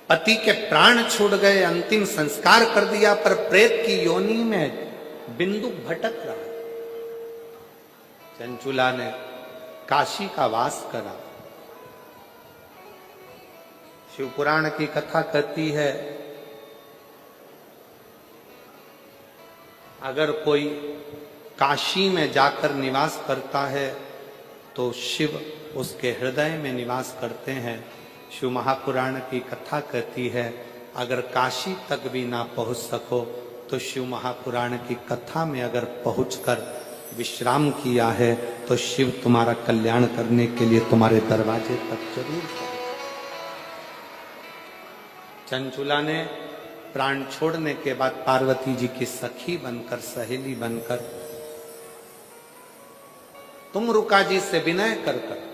पति के प्राण छूट गए, अंतिम संस्कार कर दिया, पर प्रेत की योनि में बिंदु भटक रहा। चंचूला ने काशी का वास करा। शिव पुराण की कथा कहती है, अगर कोई काशी में जाकर निवास करता है तो शिव उसके हृदय में निवास करते हैं। शिव महापुराण की कथा कहती है, अगर काशी तक भी ना पहुंच सको तो शिव महापुराण की कथा में अगर पहुंचकर विश्राम किया है तो शिव तुम्हारा कल्याण करने के लिए तुम्हारे दरवाजे तक जरूर पहुंचे। चंचूला ने प्राण छोड़ने के बाद पार्वती जी की सखी बनकर, सहेली बनकर, तुम रुका जी से विनय कर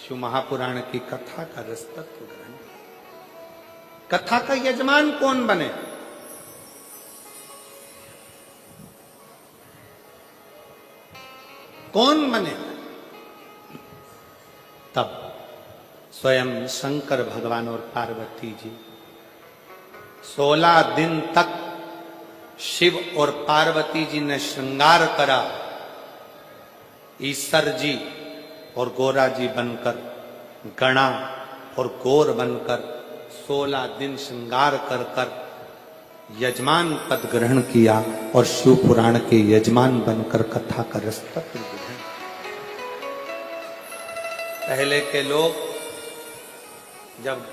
शिव महापुराण की कथा का रसतत्व ग्रहण। कथा का यजमान कौन बने? कौन बने? तब स्वयं शंकर भगवान और पार्वती जी 16 दिन तक शिव और पार्वती जी ने श्रृंगार करा। ईश्वर जी और गोरा जी बनकर, गणा और गौर बनकर 16 दिन श्रृंगार कर कर यजमान पद ग्रहण किया और शिव पुराण के यजमान बनकर कथा का रसतत्व ग्रहण। पहले के लोग जब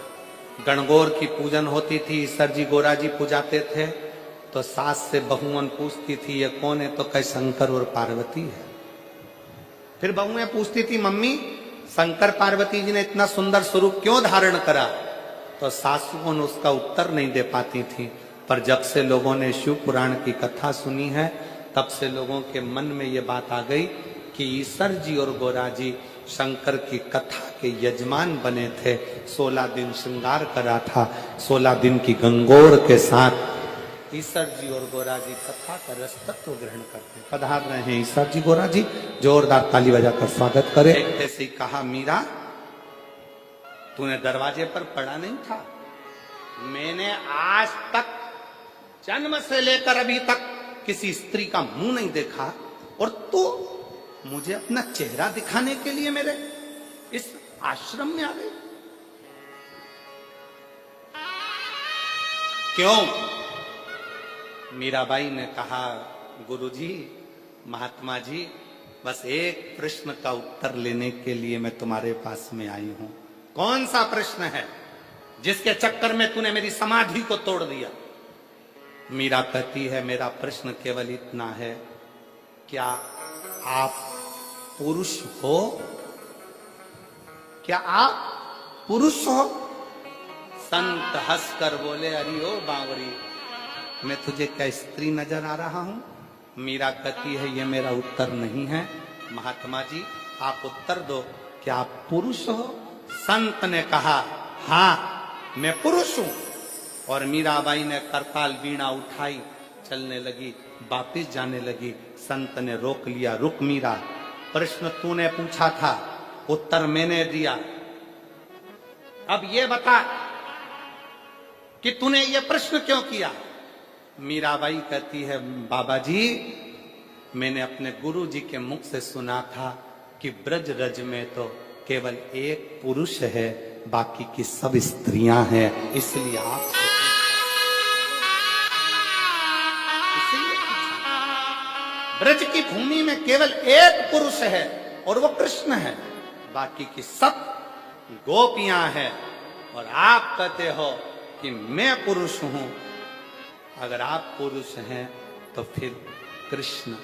गणगौर की पूजन होती थी, ईश्वर जी गोरा जी पूजाते थे, तो सास से बहुओं पूछती थी ये कौन है, तो कहे शंकर और पार्वती है। फिर बहुएं पूछती थी मम्मी शंकर पार्वती जी ने इतना सुंदर स्वरूप क्यों धारण करा, तो सासुओं ने उसका उत्तर नहीं दे पाती थी। पर जब से लोगों ने शिव पुराण की कथा सुनी है, तब से लोगों के मन में ये बात आ गई कि ईश्वर जी और गोरा जी शंकर की कथा के यजमान बने थे। 16 दिन श्रृंगार करा था, 16 दिन की गंगोर के साथ ईसर जी और गोरा जी कथा का रस तत्व ग्रहण करते। पधार रहे हैं ईसर जी, गोरा जी, जोरदार ताली बजाकर स्वागत करें। ऐसे ही कहा, मीरा तूने दरवाजे पर पड़ा नहीं था? मैंने आज तक जन्म से लेकर अभी तक किसी स्त्री का मुंह नहीं देखा, और तू मुझे अपना चेहरा दिखाने के लिए मेरे इस आश्रम में आ गई? क्यों? मीराबाई ने कहा, गुरुजी, महात्मा जी, बस एक प्रश्न का उत्तर लेने के लिए मैं तुम्हारे पास में आई हूं। कौन सा प्रश्न है जिसके चक्कर में तूने मेरी समाधि को तोड़ दिया? मीरा कहती है, मेरा प्रश्न केवल इतना है, क्या आप पुरुष हो? क्या आप पुरुष हो? संत हंसकर बोले, अरे ओ बावरी, मैं तुझे क्या स्त्री नजर आ रहा हूं? मीरा कहती है, ये मेरा उत्तर नहीं है, महात्मा जी आप उत्तर दो, क्या आप पुरुष हो? संत ने कहा, हां मैं पुरुष हूं। और मीराबाई ने करताल वीणा उठाई, चलने लगी, वापिस जाने लगी। संत ने रोक लिया, रुक मीरा, प्रश्न तूने पूछा था, उत्तर मैंने दिया, अब ये बता कि तूने ये प्रश्न क्यों किया? मीराबाई कहती है, बाबा जी मैंने अपने गुरु जी के मुख से सुना था कि ब्रज रज में तो केवल एक पुरुष है, बाकी की सब स्त्रियां हैं, इसलिए आप ब्रज की भूमि में केवल एक पुरुष है और वो कृष्ण है, बाकी की सब गोपियां हैं। और आप कहते हो कि मैं पुरुष हूं। अगर आप पुरुष हैं तो फिर कृष्ण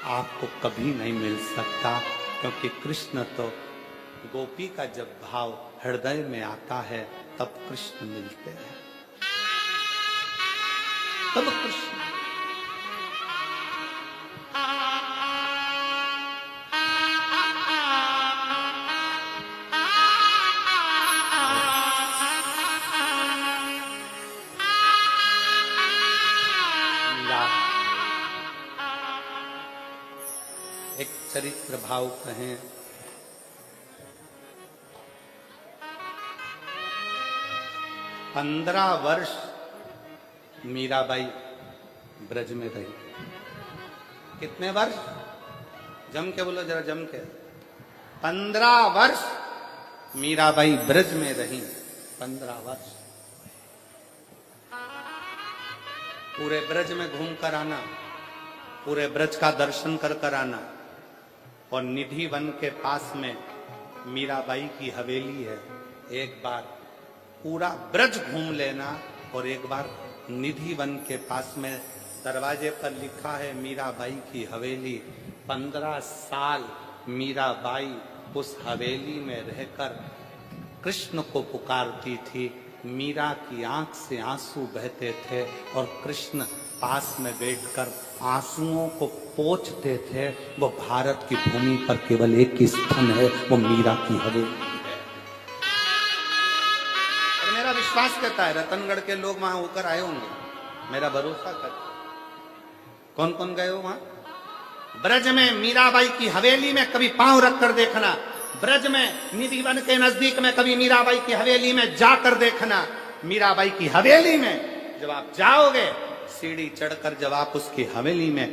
आपको कभी नहीं मिल सकता, क्योंकि कृष्ण तो गोपी का जब भाव हृदय में आता है तब कृष्ण मिलते हैं, तब कृष्ण। एक चरित्र भाव कहें, पंद्रह वर्ष मीराबाई ब्रज में रही। कितने वर्ष? जम के बोलो जरा, जम के। 15 वर्ष मीराबाई ब्रज में रही। 15 वर्ष पूरे ब्रज में घूम कर आना, पूरे ब्रज का दर्शन कर कर आना। और निधि वन के पास में मीराबाई की हवेली है। एक बार पूरा ब्रज घूम लेना और एक बार निधि वन के पास में दरवाजे पर लिखा है मीराबाई की हवेली। 15 साल मीराबाई उस हवेली में रहकर कृष्ण को पुकारती थी। मीरा की आंख से आंसू बहते थे और कृष्ण पास में बैठकर आंसुओं को पोंछते थे। वो भारत की भूमि पर केवल एक ही स्थान है, वो मीरा की हवेली है। और मेरा विश्वास कहता है रतनगढ़ के लोग वहां होकर आए होंगे, मेरा भरोसा करता। कौन कौन गए हो वहां? ब्रज में मीराबाई की हवेली में कभी पांव रखकर देखना, ब्रज में निधि वन के नजदीक में कभी मीराबाई की हवेली में जाकर देखना। मीराबाई की हवेली में जब आप जाओगे, सीढ़ी चढ़कर जब आप उसकी हवेली में,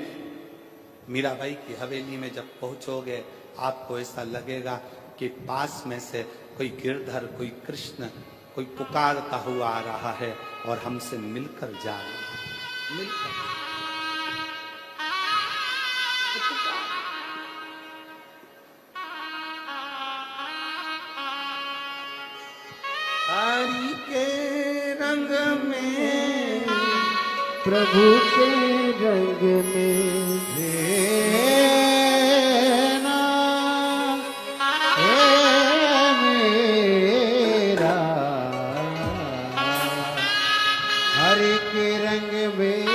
मीराबाई की हवेली में जब पहुंचोगे, आपको ऐसा लगेगा कि पास में से कोई गिरधर, कोई कृष्ण, कोई पुकारता हुआ आ रहा है और हमसे मिलकर जा रहा है। मिलकर हरि के रंग में, प्रभु के रंग में ना मेरा, हरि के रंग में,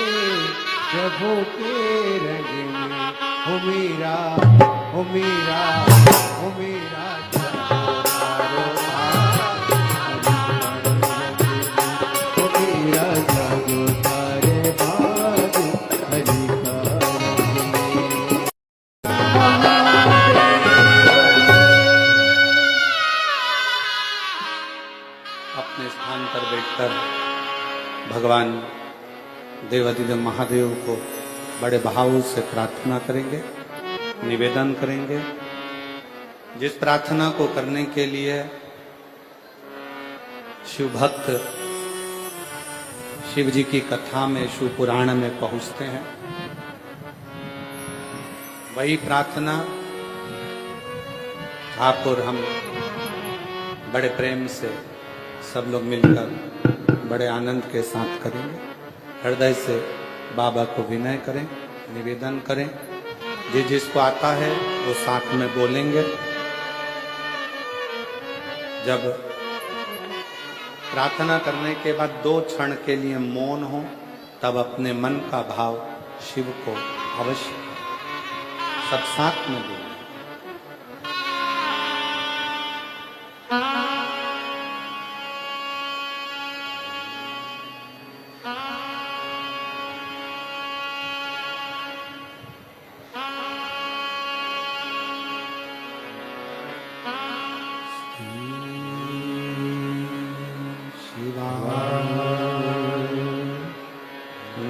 प्रभु के रंग में हो मेरा ओ मेरा अपने स्थान पर बैठकर भगवान देवाधिदेव महादेव को बड़े भाव से प्रार्थना करेंगे, निवेदन करेंगे। जिस प्रार्थना को करने के लिए शिव भक्त शिव जी की कथा में, शिव पुराण में पहुंचते हैं, वही प्रार्थना आप और हम बड़े प्रेम से सब लोग मिलकर बड़े आनंद के साथ करेंगे। हृदय से बाबा को विनय करें, निवेदन करें। जिसको आता है वो साथ में बोलेंगे। जब प्रार्थना करने के बाद 2 क्षण के लिए मौन हो, तब अपने मन का भाव शिव को अवश्य सब साथ में बोलें।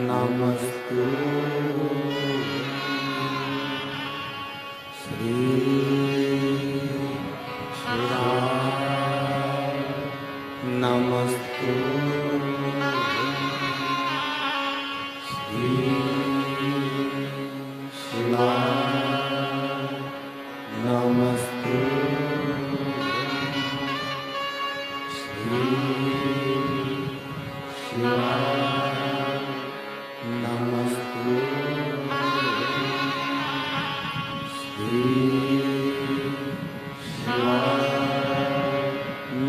नमस्तु श्री नमस्तु श्री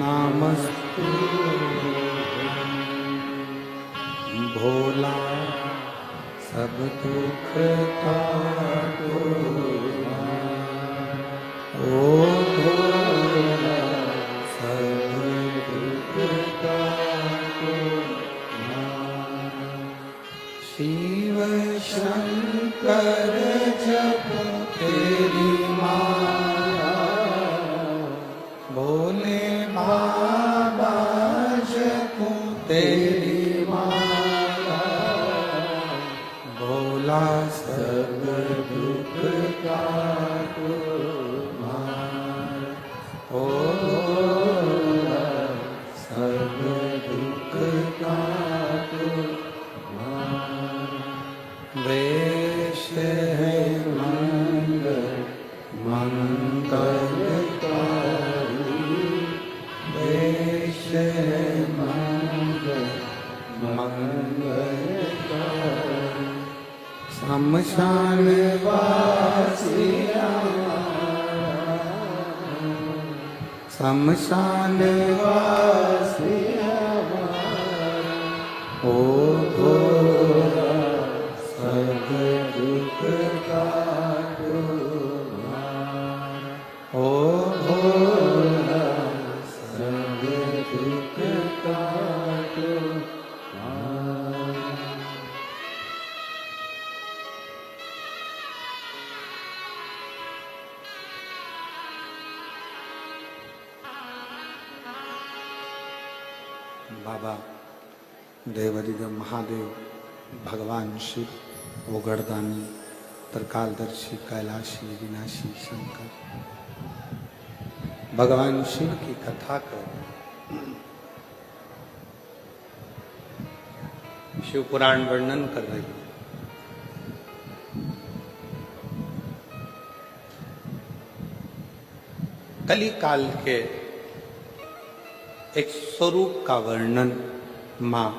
नमस्तु भोला सब दुख काटो, ओ भोला सब दुख काटो। शिव शंकर जप तेरी माया, भोले बाबा जपो तेरी भोला सब दुख काटो मार, ओ भोला सब दुख काटो मार। वेश है मंगल मंगलकारी, वेश है मंगल मंगलकारी। शमशान वासी शमशान वासी ओ भोला सब दुख काटो मार, ओ भोला सब दुख काटो मार। बाबा देवाधिदेव महादेव, भगवान शिव, ओगड़दानी, त्रिकालदर्शी, कैलाशी, विनाशी शंकर, भगवान शिव की कथा कर शिव पुराण वर्णन कर रही है। कली काल के एक स्वरूप का वर्णन मां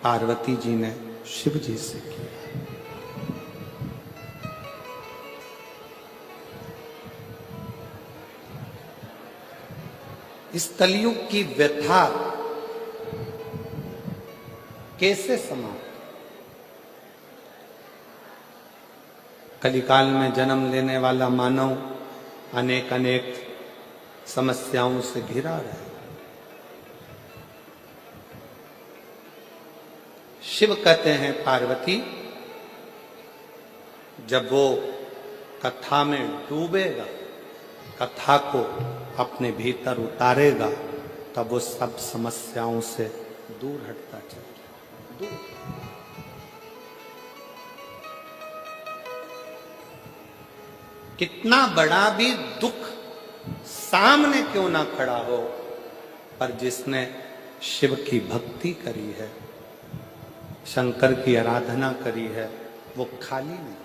पार्वती जी ने शिव जी से किया। इस कलयुग की व्यथा कैसे समाप्त, कलिकाल में जन्म लेने वाला मानव अनेक अनेक समस्याओं से घिरा रहे। शिव कहते हैं पार्वती, जब वो कथा में डूबेगा, कथा को अपने भीतर उतारेगा, तब वो सब समस्याओं से दूर हटता चलेगा। दूर। कितना बड़ा भी दुख सामने क्यों ना खड़ा हो, पर जिसने शिव की भक्ति करी है, शंकर की आराधना करी है, वो खाली नहीं,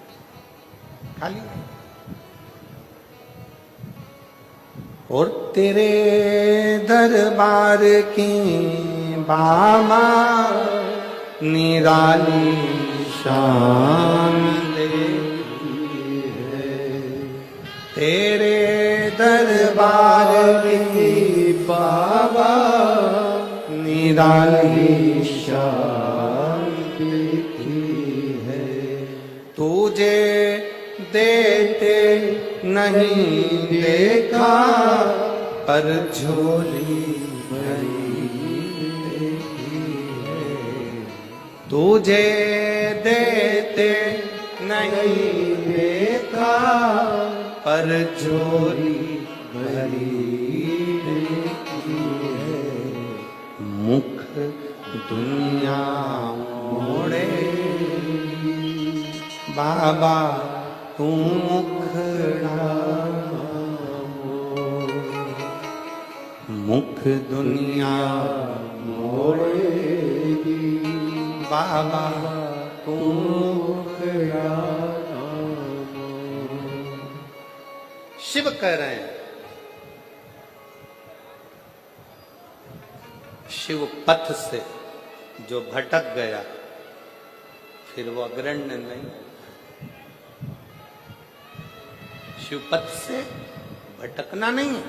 खाली नहीं। और तेरे दरबार की बाबा निराली शान देखी है, तेरे दरबार की बाबा निराली शान देखी है। तुझे देते नहीं देखा, पर झोली भरी देखी है। तुझे देते नहीं देखा, पर झोली भरी देखी है। मुख दुनिया मोड़े बाबा, तू मुखड़ा मुख दुनिया मोड़ेगी बाबा, तू मुखड़ा। शिव कह रहे हैं, शिव पथ से जो भटक गया, फिर वो अग्रण्य नहीं। शिवपथ से भटकना नहीं।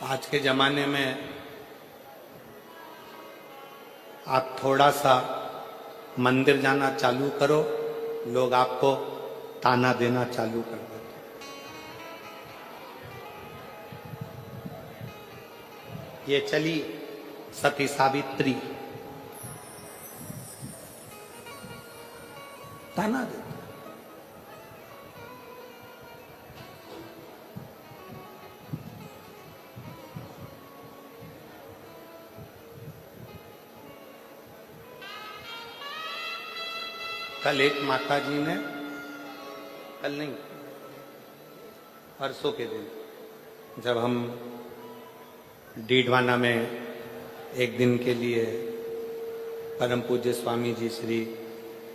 आज के जमाने में आप थोड़ा सा मंदिर जाना चालू करो, लोग आपको ताना देना चालू कर देते। ये चली सती सावित्री, ताना देते। कल एक माता जी ने, कल नहीं परसों के दिन, जब हम डीडवाना में एक दिन के लिए परम पूज्य स्वामी जी श्री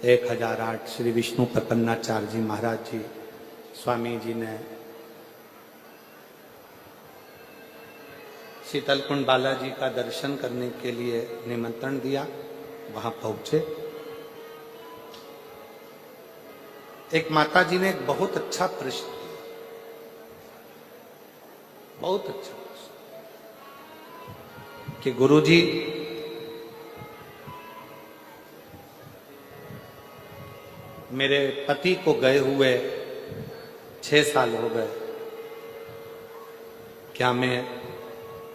1008 श्री विष्णु प्रपन्नाचार्य जी महाराज जी स्वामी जी ने शीतलकुंड बालाजी का दर्शन करने के लिए निमंत्रण दिया, वहां पहुंचे। एक माता जी ने एक बहुत अच्छा प्रश्न किया, बहुत अच्छा प्रश्न, कि गुरुजी मेरे पति को गए हुए 6 साल हो गए, क्या मैं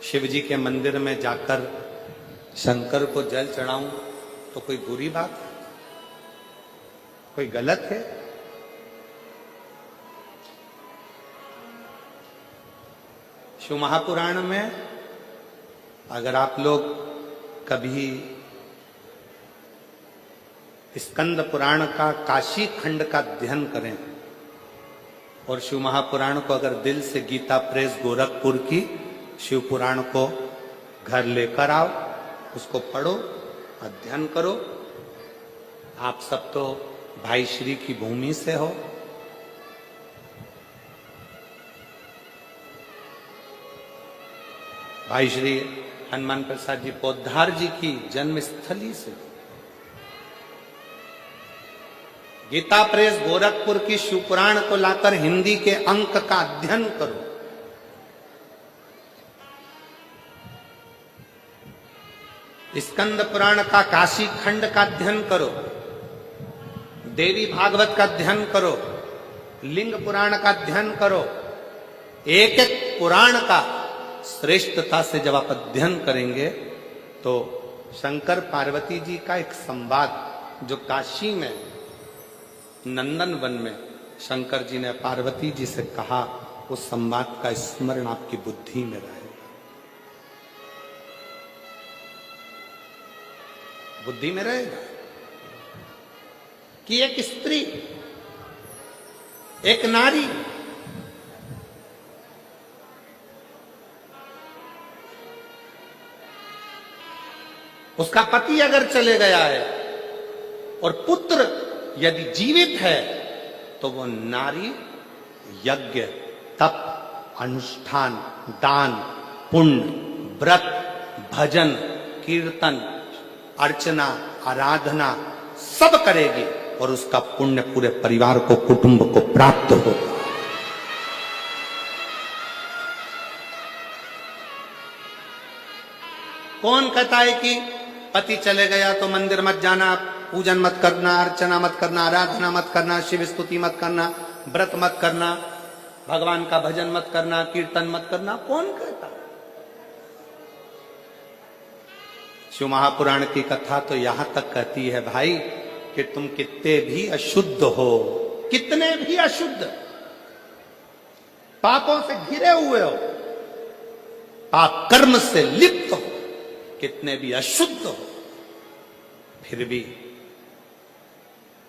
शिव जी के मंदिर में जाकर शंकर को जल चढ़ाऊं तो कोई बुरी बात है, कोई गलत है? शिव महापुराण में अगर आप लोग कभी स्कंद पुराण का काशी खंड का अध्ययन करें और शिव महापुराण को अगर दिल से गीता प्रेस गोरखपुर की शिव पुराण को घर लेकर आओ, उसको पढ़ो, अध्ययन करो। आप सब तो भाई श्री की भूमि से हो। भाई श्री हनुमान प्रसाद जी पोद्दार जी की जन्मस्थली से। गीता प्रेस गोरखपुर की शिवपुराण को लाकर हिंदी के अंक का अध्ययन करो। स्कंद पुराण का काशी खंड का अध्ययन करो, देवी भागवत का अध्ययन करो, लिंग पुराण का अध्ययन करो। एक एक पुराण का श्रेष्ठता से जब आप अध्ययन करेंगे तो शंकर पार्वती जी का एक संवाद जो काशी में नंदन वन में शंकर जी ने पार्वती जी से कहा, उस संवाद का स्मरण आपकी बुद्धि में रहेगा। बुद्धि में रहेगा कि एक स्त्री, एक नारी उसका पति अगर चले गया है और पुत्र यदि जीवित है तो वो नारी यज्ञ, तप, अनुष्ठान, दान, पुण्य, व्रत, भजन, कीर्तन, अर्चना, आराधना सब करेगी और उसका पुण्य पूरे परिवार को, कुटुंब को प्राप्त होगा। कौन कहता है कि पति चले गया तो मंदिर मत जाना, पूजन मत करना, अर्चना मत करना, आराधना मत करना, शिव स्तुति मत करना, व्रत मत करना, भगवान का भजन मत करना, कीर्तन मत करना? कौन कहता? शिव महापुराण की कथा तो यहां तक कहती है भाई कि तुम कितने भी अशुद्ध हो, कितने भी अशुद्ध, पापों से घिरे हुए हो, पाप कर्म से लिप्त हो, कितने भी अशुद्ध हो, फिर भी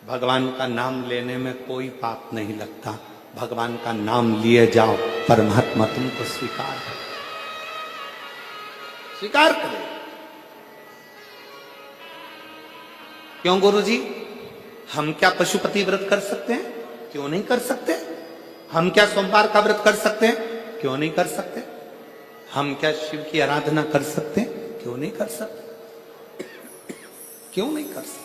भगवान का नाम लेने में कोई पाप नहीं लगता। भगवान का नाम लिए जाओ, परमात्मा तुमको स्वीकार करे। क्यों गुरुजी? हम क्या पशुपति व्रत कर सकते हैं? क्यों नहीं कर सकते? हम क्या सोमवार का व्रत कर सकते हैं? क्यों नहीं कर सकते? हम क्या शिव की आराधना कर सकते हैं? क्यों नहीं कर सकते? क्यों नहीं कर सकते?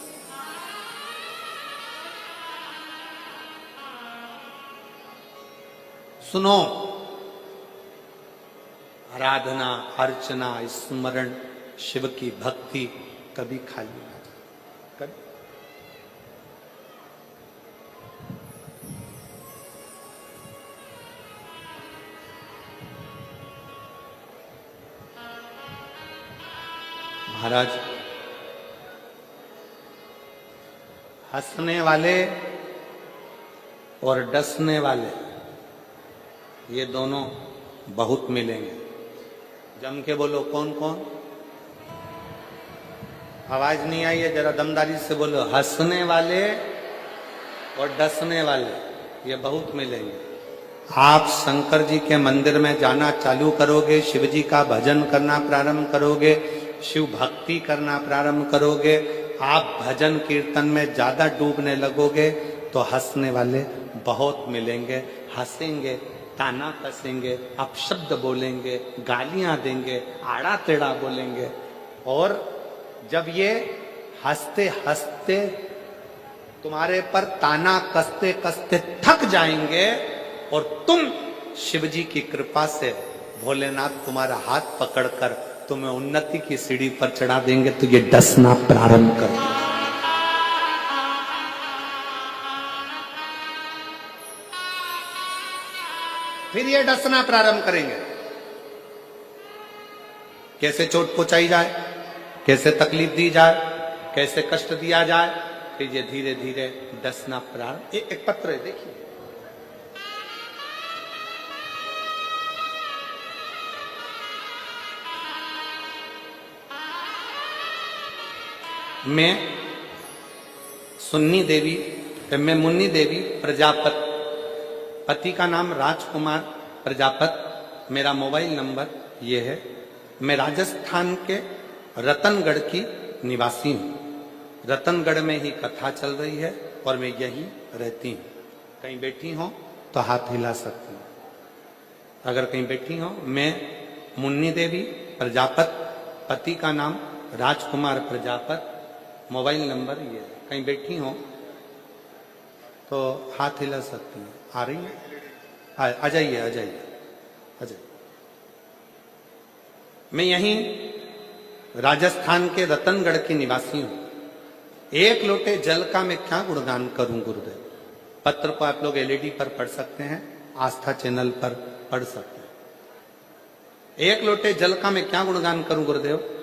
सुनो, आराधना, अर्चना, स्मरण, शिव की भक्ति कभी खाली ना जाए, कभी। महाराज, हंसने वाले और डसने वाले ये दोनों बहुत मिलेंगे। जम के बोलो, कौन कौन? आवाज नहीं आई है, जरा दमदारी से बोलो। हंसने वाले और डसने वाले ये बहुत मिलेंगे। आप शंकर जी के मंदिर में जाना चालू करोगे, शिव जी का भजन करना प्रारंभ करोगे, शिव भक्ति करना प्रारंभ करोगे, आप भजन कीर्तन में ज्यादा डूबने लगोगे तो हंसने वाले बहुत मिलेंगे। हंसेंगे, ताना कसेंगे, अपशब्द बोलेंगे, गालियां देंगे, आड़ा टेढ़ा बोलेंगे। और जब ये हंसते हंसते तुम्हारे पर ताना कसते कसते थक जाएंगे और तुम शिव जी की कृपा से भोलेनाथ तुम्हारा हाथ पकड़कर तुम्हें उन्नति की सीढ़ी पर चढ़ा देंगे तो ये डसना प्रारंभ कर। फिर ये डसना प्रारंभ करेंगे। कैसे चोट पहुंचाई जाए, कैसे तकलीफ दी जाए, कैसे कष्ट दिया जाए, फिर ये धीरे धीरे डसना प्रारंभ। एक पत्र है, देखिए। मैं मुन्नी देवी प्रजापत, पति का नाम राजकुमार प्रजापत, मेरा मोबाइल नंबर ये है। मैं राजस्थान के रतनगढ़ की निवासी हूँ। रतनगढ़ में ही कथा चल रही है और मैं यहीं रहती हूँ। कहीं बैठी हो तो हाथ हिला सकती हूँ। अगर कहीं बैठी हो, मैं मुन्नी देवी प्रजापत, पति का नाम राजकुमार प्रजापत, मोबाइल नंबर ये है। कहीं बैठी हो तो हाथ हिला सकती हैं। आ रही है? आ जाइए, आ जाइए, आ जाइए। मैं यहीं राजस्थान के रतनगढ़ के निवासी हूं। एक लोटे जल का मैं क्या गुणगान करूं गुरुदेव। पत्र को आप लोग एलईडी पर पढ़ सकते हैं, आस्था चैनल पर पढ़ सकते हैं। एक लोटे जल का मैं क्या गुणगान करूं गुरुदेव।